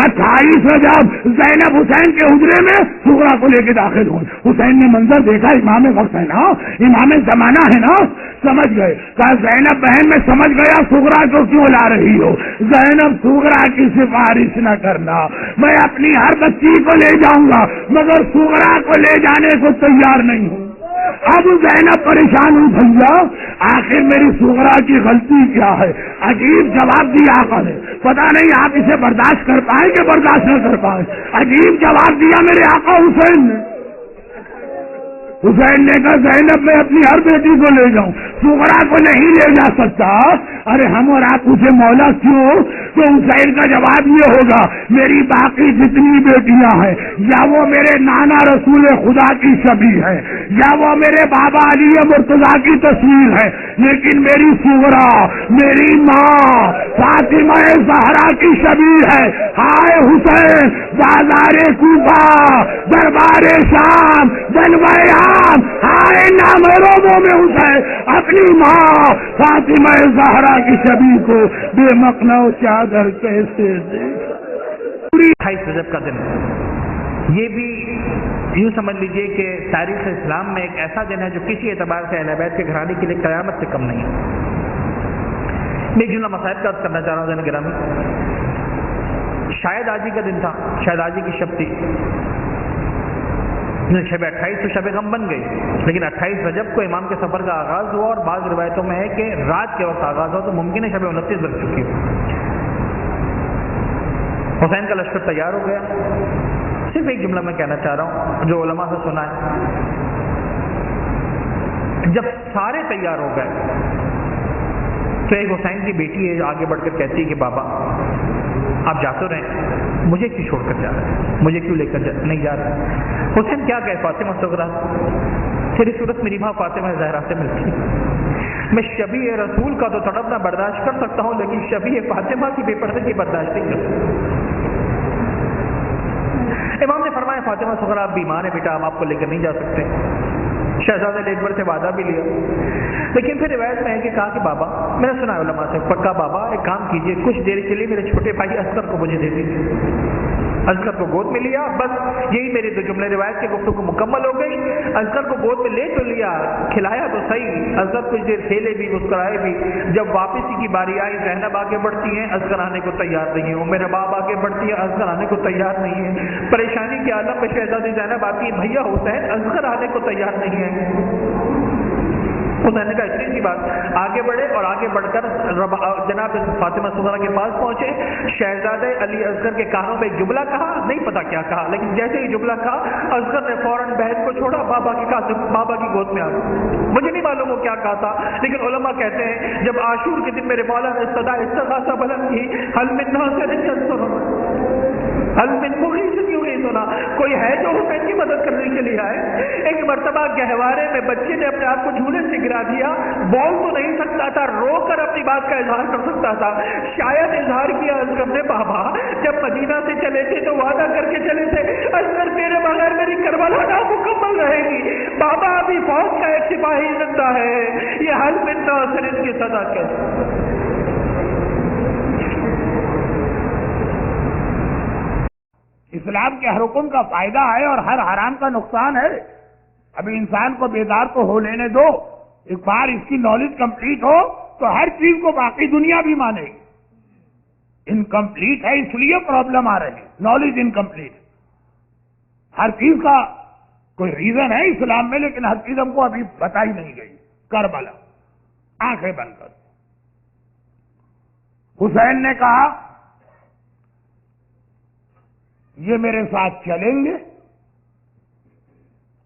28 جب زینب حسین کے حجرے میں صغرا کو لے کے داخل ہوئی، حسین نے منظر دیکھا، امام وقت ہے نا، امام زمانہ ہے نا، سمجھ گئے، کہا زینب بہن میں سمجھ گیا صغرا کو کیوں لا رہی ہو، زینب صغرا کی سفارش نہ کرنا، میں اپنی ہر بچی کو لے جاؤں گا مگر صغرا کو لے جانے کو تیار نہیں ہوں۔ اب زینب پریشان ہوں، بھیا آخر میری صغرا کی غلطی کیا ہے؟ عجیب جواب دیا آقا نے، پتا نہیں آپ اسے برداشت کر پائے کہ برداشت نہ کر پائے، عجیب جواب دیا میرے آقا حسین نے۔ حسین نے کہا زینب میں اپنی ہر بیٹی کو لے جاؤں، صغرا کو نہیں لے جا سکتا۔ ارے ہم اور آپ پوچھے مولا کیوں؟ تو حسین کا جواب یہ ہوگا میری باقی جتنی بیٹیاں ہیں یا وہ میرے نانا رسول خدا کی شبیہ ہے یا وہ میرے بابا علی مرتضیٰ کی تصویر ہے، لیکن میری صغرا میری ماں فاطمہ زہرا کی شبیہ ہے۔ ہائے حسین، بازار کوفہ، دربار شام، جلوہ عام، ہائے ہمارے نامحرموں میں حسین اپنی ماں فاطمہ زہرا کی شبیہ کو بے مقنع چادر کیسے دیکھا؟ 28 رجب کا دن، یہ بھی یوں سمجھ لیجئے کہ تاریخ اسلام میں ایک ایسا دن ہے جو کسی اعتبار سے اہل بیت کے گھرانے کے لیے قیامت سے کم نہیں ہے۔ میں جملہ مسائل کا عرض کرنا چاہ رہا ہوں گرامی۔ شاید آج ہی کا دن تھا، شاید آج ہی کی شب تھی، شب 28 تو شب غم بن گئی، لیکن 28 رجب کو امام کے سفر کا آغاز ہوا، اور بعض روایتوں میں ہے کہ رات کے وقت آغاز ہوا، تو ممکن ہے شب 29 بن چکی ہو۔ حسین کا لشکر تیار ہو گیا۔ صرف ایک جملہ میں کہنا چاہ رہا ہوں جو علماء سے سنا ہے، جب سارے تیار ہو گئے تو ایک حسین کی بیٹی ہے جو آگے بڑھ کر کہتی ہے کہ بابا آپ جا تو رہے، مجھے کیوں چھوڑ کر جا رہے ہیں، مجھے کیوں لے کر نہیں جا رہے؟ حسین کیا کہے فاطمہ صغرا، تیری صورت میری ماں فاطمہ زہرا سے ملتی، میں شبیہ رسول کا تو تڑپنا برداشت کر سکتا ہوں، لیکن شبیہ فاطمہ کی بے پردگی برداشت نہیں کر سکتا۔ امام نے فرمایا فاطمہ صغرا آپ بیمار ہیں بیٹا، ہم آپ کو لے کر نہیں جا سکتے۔ شہزادے نے ایک بار سے وعدہ بھی لیا، لیکن پھر روایت میں ہے کہ کہا کہ بابا، میں نے سنا ہے علماء سے، پکا بابا ایک کام کیجئے، کچھ دیر کے لیے میرے چھوٹے بھائی اصغر کو مجھے دے دیجیے۔ اصغر کو گود میں لیا، بس یہی میری دو جملے روایت کے گفتگو مکمل ہو گئی۔ اصغر کو گود میں لے تو لیا، کھلایا تو صحیح، اصغر کچھ دیر کھیلے بھی مسکرائے بھی۔ جب واپسی کی باری آئی، زینب آگے بڑھتی ہیں، اصغر آنے کو تیار نہیں ہے، میرا باپ آگے بڑھتی ہے، اصغر آنے کو تیار نہیں ہے۔ پریشانی کے عالم میں شہزادی زینب آتی ہے، بھیا حسین اصغر آنے کو تیار نہیں ہے۔ حسین نے کہا اتنی سی بات، آگے بڑھے اور آگے بڑھ کر جناب فاطمہ صغرا کے پاس پہنچے۔ شہزادے علی اصغر کے کانوں میں جملہ کہا، نہیں پتا کیا کہا، لیکن جیسے ہی جملہ کہا اصغر نے فوراً بہن کو چھوڑا، بابا کی گود میں آ گیا۔ مجھے نہیں معلوم وہ کیا کہا تھا، لیکن علماء کہتے ہیں جب عاشور کے دن میرے مولا نے صدا استغاثہ بلند کی، حل من ناصر حل من مغیث، کیوں نہیں سنا؟ کوئی ہے جو حسین کی مدد کرنے کے لیے آئے؟ ایک مرتبہ گہوارے میں بچے نے اپنے آپ کو جھولے سے گرا دیا، بول تو نہیں سکتا تھا، رو کر اپنی بات کا اظہار کر سکتا تھا، شاید اظہار کیا اصغر نے، بابا جب مدینہ سے چلے تھے تو وعدہ کر کے چلے تھے اصغر تیرے بغیر میری کربلا نامکمل رہے گی، بابا ابھی فوج کا ایک سپاہی زندہ ہے، یہ حل من ناصر ان کی سزا کیسے؟ اسلام کے ہر حکم کا فائدہ ہے اور ہر حرام کا نقصان ہے۔ ابھی انسان کو بیدار تو ہو لینے دو، ایک بار اس کی نالج کمپلیٹ ہو تو ہر چیز کو باقی دنیا بھی مانے گی۔ انکمپلیٹ ہے اس لیے پرابلم آ رہی ہے، نالج انکمپلیٹ۔ ہر چیز کا کوئی ریزن ہے اسلام میں، لیکن ہر چیز ہم کو ابھی بتائی نہیں گئی۔ کربلا، آنکھیں بند کر۔ حسین نے کہا یہ میرے ساتھ چلیں گے،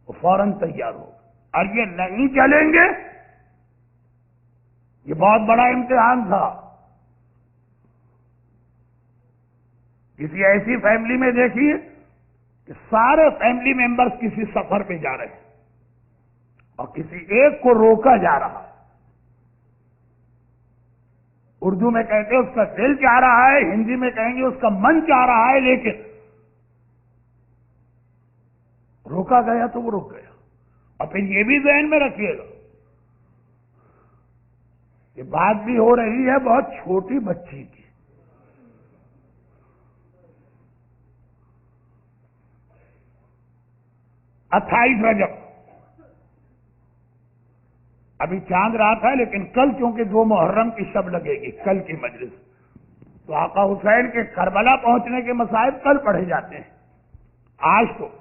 وہ فوراً تیار ہو، اور یہ نہیں چلیں گے، یہ بہت بڑا امتحان تھا۔ کسی ایسی فیملی میں دیکھیے کہ سارے فیملی ممبرز کسی سفر پہ جا رہے ہیں اور کسی ایک کو روکا جا رہا ہے۔ اردو میں کہتے ہیں اس کا دل چاہ رہا ہے، ہندی میں کہیں گے اس کا من چاہ رہا ہے، لیکن روکا گیا تو وہ رک گیا۔ اور پھر یہ بھی ذہن میں رکھیے گا کہ بات بھی ہو رہی ہے بہت چھوٹی بچی کی۔ 28 رجب، ابھی چاند رات ہے، لیکن کل چونکہ 2 محرم کی شب لگے گی، کل کی مجلس، تو آقا حسین کے کربلا پہنچنے کے مصائب کل پڑھے جاتے ہیں۔ آج تو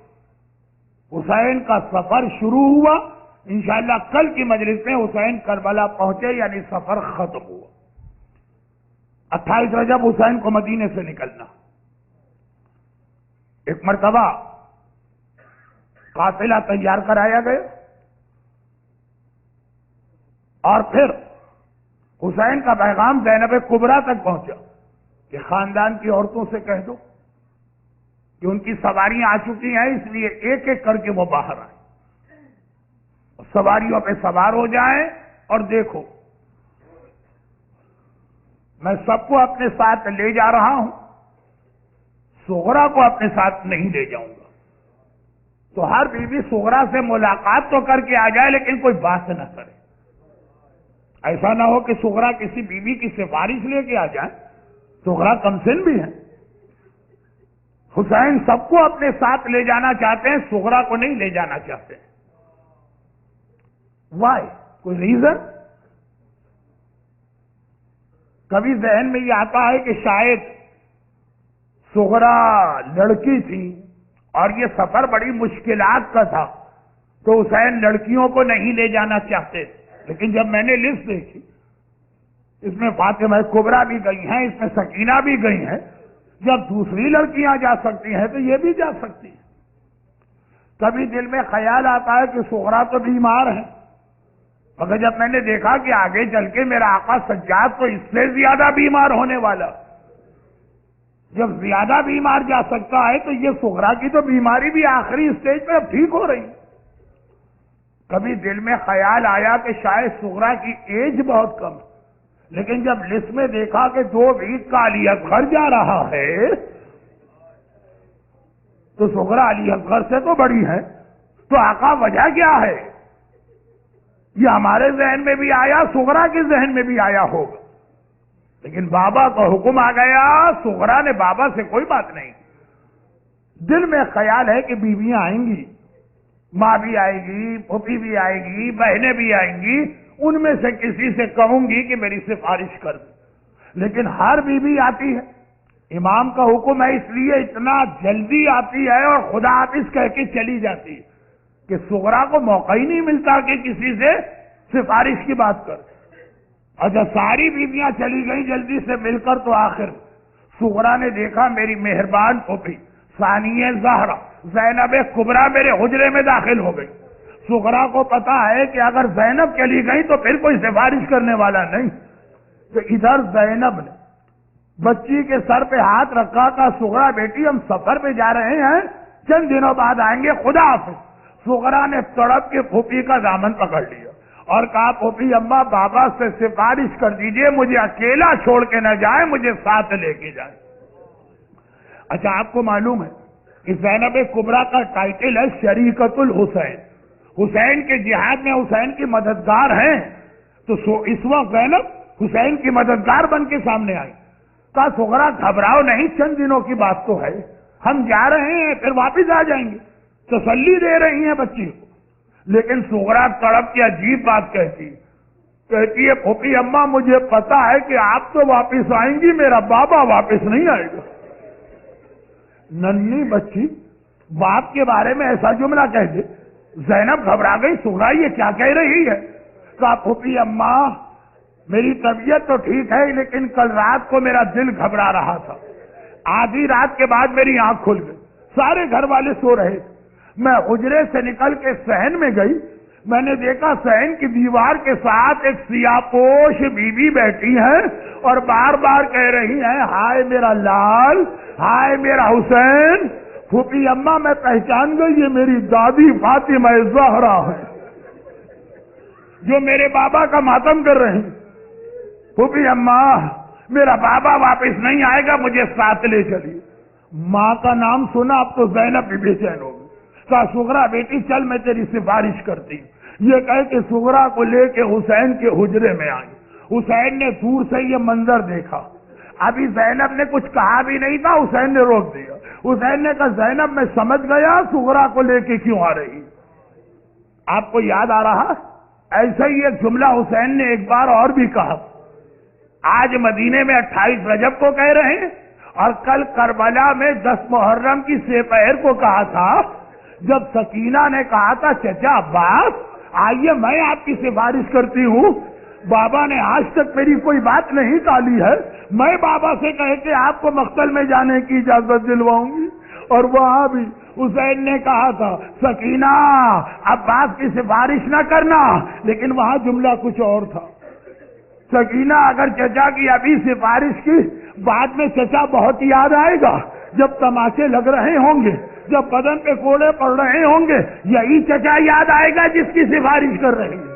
حسین کا سفر شروع ہوا، انشاءاللہ کل کی مجلس میں حسین کربلا پہنچے، یعنی سفر ختم ہوا۔ 28 رجب حسین کو مدینے سے نکلنا۔ ایک مرتبہ قافلہ تیار کرایا گیا اور پھر حسین کا پیغام زینب کبریٰ تک پہنچا کہ خاندان کی عورتوں سے کہہ دو کہ ان کی سواریاں آ چکی ہیں، اس لیے ایک ایک کر کے وہ باہر آئیں، سواریوں پہ سوار ہو جائیں، اور دیکھو میں سب کو اپنے ساتھ لے جا رہا ہوں، صغرا کو اپنے ساتھ نہیں لے جاؤں گا، تو ہر بیوی صغرا سے ملاقات تو کر کے آ جائے لیکن کوئی بات نہ کرے. ایسا نہ ہو کہ صغرا کسی بیوی کی سفارش لے کے آ جائے. صغرا کم سن بھی ہے. حسین سب کو اپنے ساتھ لے جانا چاہتے ہیں, صغرا کو نہیں لے جانا چاہتے. وائی؟ کوئی ریزن؟ کبھی ذہن میں یہ آتا ہے کہ شاید صغرا لڑکی تھی اور یہ سفر بڑی مشکلات کا تھا تو حسین لڑکیوں کو نہیں لے جانا چاہتے. لیکن جب میں نے لسٹ دیکھی, اس میں فاطمہ کبریٰ بھی گئی ہیں, اس میں سکینہ بھی گئی ہیں. جب دوسری لڑکیاں جا سکتی ہیں تو یہ بھی جا سکتی ہیں. کبھی دل میں خیال آتا ہے کہ صغرا تو بیمار ہے, مگر جب میں نے دیکھا کہ آگے چل کے میرا آقا سجاد تو اس سے زیادہ بیمار ہونے والا, جب زیادہ بیمار جا سکتا ہے تو یہ صغرا کی تو بیماری بھی آخری اسٹیج پہ اب ٹھیک ہو رہی. کبھی دل میں خیال آیا کہ شاید صغرا کی ایج بہت کم, لیکن جب لسٹ میں دیکھا کہ 2 ویک کا علی اصغر جا رہا ہے تو صغرا علی اصغر سے تو بڑی ہے, تو آقا وجہ کیا ہے؟ یہ ہمارے ذہن میں بھی آیا, صغرا کے ذہن میں بھی آیا ہوگا. لیکن بابا کا حکم آ گیا, صغرا نے بابا سے کوئی بات نہیں. دل میں خیال ہے کہ بیویاں آئیں گی, ماں بھی آئے گی, پھوپھی بھی آئے گی, بہنیں بھی آئیں گی, ان میں سے کسی سے کہوں گی کہ میری سفارش کر دیں. لیکن ہر بیوی آتی ہے, امام کا حکم ہے اس لیے اتنا جلدی آتی ہے اور خدا حافظ کہہ کے چلی جاتی ہے کہ صغرا کو موقع ہی نہیں ملتا کہ کسی سے سفارش کی بات کر. اور جب ساری بیویاں چلی گئی جلدی سے مل کر تو آخر صغرا نے دیکھا میری مہربان پھوپھی ثانیہ زہرا زینب کبریٰ میرے حجرے میں داخل ہو گئی. صغرا کو پتا ہے کہ اگر زینب چلی گئی تو پھر کوئی سفارش کرنے والا نہیں. تو ادھر زینب نے بچی کے سر پہ ہاتھ رکھا تھا, صغرا بیٹی ہم سفر پہ جا رہے ہیں, چند دنوں بعد آئیں گے, خدا حافظ. صغرا نے تڑپ کے پھوپھی کا دامن پکڑ لیا اور کہا پھوپھی اماں بابا سے سفارش کر دیجئے, مجھے اکیلا چھوڑ کے نہ جائیں, مجھے ساتھ لے کے جائیں. اچھا آپ کو معلوم ہے کہ زینب کبریٰ کا ٹائٹل ہے شریکت الحسین. حسین کے جہاد میں حسین کی مددگار ہیں, تو اس وقت زینب حسین کی مددگار بن کے سامنے آئی. کہا صغرا گھبراؤ نہیں, چند دنوں کی بات تو ہے, ہم جا رہے ہیں پھر واپس آ جائیں گے. تسلی دے رہی ہیں بچی کو. لیکن صغرا تڑپ کی عجیب بات کہتی ہے پھوپھی اماں مجھے پتا ہے کہ آپ تو واپس آئیں گی, میرا بابا واپس نہیں آئے گا. ننھی بچی باپ کے بارے میں ایسا جملہ کہہ دے. زینب گھبرا گئی, صغرا یہ کیا کہہ رہی ہے؟ کہا پھوپھی اماں میری طبیعت تو ٹھیک ہے لیکن کل رات کو میرا دل گھبرا رہا تھا. آدھی رات کے بعد میری آنکھ کھل گئی, سارے گھر والے سو رہے تھے. میں حجرے سے نکل کے صحن میں گئی, میں نے دیکھا صحن کی دیوار کے ساتھ ایک سیاہ پوش بیوی بیٹھی ہے اور بار بار کہہ رہی ہیں ہائے میرا لال, ہائے میرا حسین. پھوپھی اماں میں پہچان گئی یہ میری دادی فاطمہ زہرا ہے جو میرے بابا کا ماتم کر رہے ہیں. پھوپھی اماں میرا بابا واپس نہیں آئے گا, مجھے ساتھ لے چلیے. ماں کا نام سنا اب تو زینب بھی بے چین ہو گئی. کہا صغرا بیٹی چل میں تیری سفارش کرتی. یہ کہہ کے صغرا کو لے کے حسین کے حجرے میں آئی. حسین نے دور سے یہ منظر دیکھا, ابھی زینب نے کچھ کہا بھی نہیں تھا, حسین نے روک دیا. حسین نے کہا زینب میں سمجھ گیا صغرا کو لے کے کیوں آ رہی. آپ کو یاد آ رہا ایسا ہی ایک جملہ حسین نے ایک بار اور بھی کہا. آج مدینے میں 28 رجب کو کہہ رہے ہیں اور کل کربلا میں 10 محرم کی سپہر کو کہا تھا, جب سکینہ نے کہا تھا چچا عباس آئیے میں آپ کی سفارش کرتی ہوں. بابا نے آج تک میری کوئی بات نہیں ٹالی ہے, میں بابا سے کہہ کے آپ کو مقتل میں جانے کی اجازت دلواؤں گی. اور وہاں بھی حسین نے کہا تھا سکینہ عباس کی سفارش نہ کرنا, لیکن وہاں جملہ کچھ اور تھا. سکینہ اگر چچا کی ابھی سفارش کی, بعد میں چچا بہت یاد آئے گا, جب تماشے لگ رہے ہوں گے, جب بدن پہ کوڑے پڑ رہے ہوں گے, یہی چچا یاد آئے گا جس کی سفارش کر رہی ہے.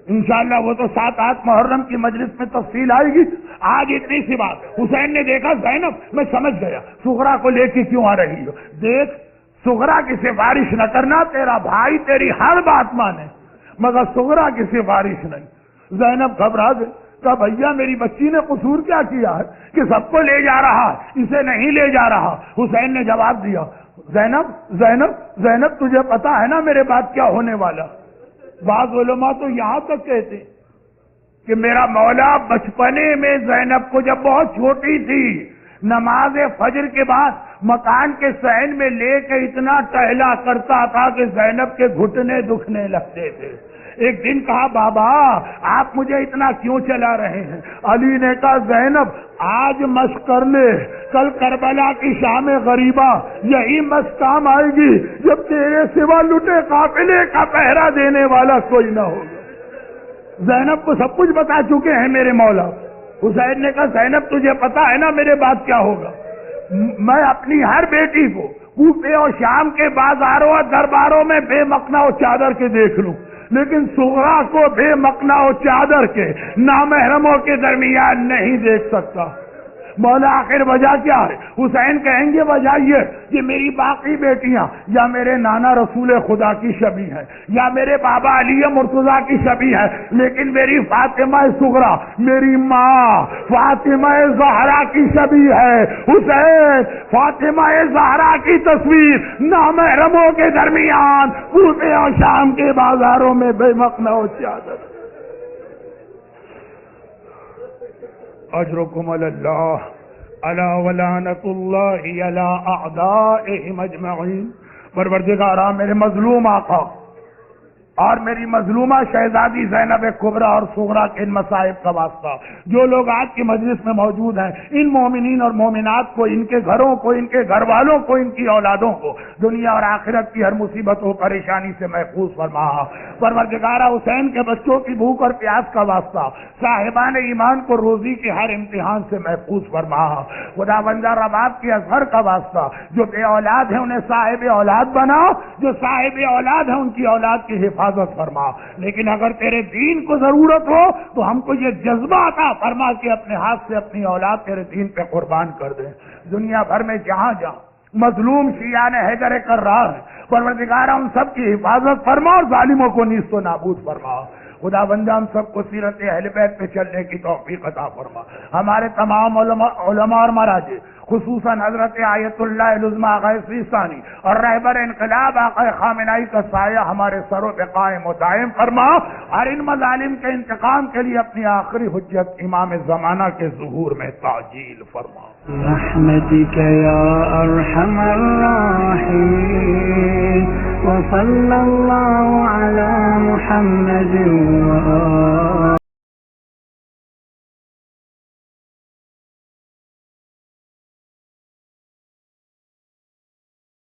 انشاءاللہ وہ تو 7-8 محرم کی مجلس میں تفصیل آئے گی. آج اتنی سی بات. حسین نے دیکھا زینب میں سمجھ گیا صغرا کو لے کے کیوں آ رہی ہو. دیکھ صغرا کی سفارش نہ کرنا، تیرا بھائی تیری ہر بات مانے مگر صغرا کی سفارش نہیں۔ زینب گھبرا گئی، کہا بھیا میری بچی نے قصور کیا کیا ہے کہ سب کو لے جا رہا ہے، اسے نہیں لے جا رہا۔ حسین نے جواب دیا، زینب زینب زینب تجھے پتا ہے نا میرے بعد کیا ہونے والا؟ بعض علماء تو یہاں تک کہتے کہ میرا مولا بچپنے میں زینب کو جب بہت چھوٹی تھی نماز فجر کے بعد مکان کے صحن میں لے کے اتنا ٹہلا کرتا تھا کہ زینب کے گھٹنے دکھنے لگتے تھے۔ ایک دن کہا بابا آپ مجھے اتنا کیوں چلا رہے ہیں؟ علی نے کہا زینب آج مشق کر لے، کل کربلا کی شام غریبہ یہی مشق کام آئے گی جب تیرے سوا لٹے قافلے کا پہرا دینے والا کوئی نہ ہوگا۔ زینب کو سب کچھ بتا چکے ہیں میرے مولا۔ حسین نے کہا زینب تجھے پتا ہے نا میرے بعد کیا ہوگا؟ میں اپنی ہر بیٹی کو کوفے اور شام کے بازاروں اور درباروں میں بے مقنا و چادر کے دیکھ لوں، لیکن صغرا کو بے مقنا و چادر کے نامحرموں کے درمیان نہیں دیکھ سکتا۔ مولا آخر وجہ کیا ہے؟ حسین کہیں گے وجہ یہ کہ میری باقی بیٹیاں یا میرے نانا رسول خدا کی شبیہ ہیں یا میرے بابا علی مرتضیٰ کی شبیہ ہے، لیکن میری فاطمہ صغرا میری ماں فاطمہ زہرا کی شبیہ ہے۔ حسین فاطمہ زہرا کی تصویر نامحرموں کے درمیان کوفے اور شام کے بازاروں میں بے مقنا و چادر۔ اجرکم علی اللہ الا ولعنۃ اللہ علی اعدائہم اجمعین۔ پروردگارا میرے مظلوم آقا اور میری مظلومہ شہزادی زینب کبریٰ اور صغریٰ کے ان مصائب کا واسطہ جو لوگ آج کی مجلس میں موجود ہیں، ان مومنین اور مومنات کو، ان کے گھروں کو، ان کے گھر والوں کو، ان کی اولادوں کو دنیا اور آخرت کی ہر مصیبت و پریشانی سے محفوظ فرما۔ پروردگارہ حسین کے بچوں کی بھوک اور پیاس کا واسطہ صاحبان ایمان کو روزی کے ہر امتحان سے محفوظ فرما۔ خدا بندہ رباب کے اظہر کا واسطہ جو بے اولاد ہیں انہیں صاحب اولاد بنا، جو صاحب اولاد ہیں ان کی اولاد کی حفاظت فرما۔ لیکن اگر تیرے دین کو ضرورت ہو تو ہم کو یہ جذبہ عطا فرما کہ اپنے ہاتھ سے اپنی اولاد تیرے دین پہ قربان کر دیں۔ دنیا بھر میں جہاں جہاں مظلوم شیعان حیدر کر رہا ہے، پروردگارہ ان سب کی حفاظت فرما اور ظالموں کو نیست و نابود فرما۔ خدا بندہ ہم سب کو سیرت اہل بیت پہ چلنے کی توفیق عطا فرما۔ ہمارے تمام علماء اور مراجع خصوصاً حضرت آیت اللہ العظمیٰ آقا سیستانی اور رہبر انقلاب آقا خامنائی کا سایہ ہمارے سروں پہ قائم و دائم فرما، اور ان مظالم کے انتقام کے لیے اپنی آخری حجت امام زمانہ کے ظہور میں تعجیل فرما۔ رحمتك يا أرحم الراحمين وصلى الله على محمد وآله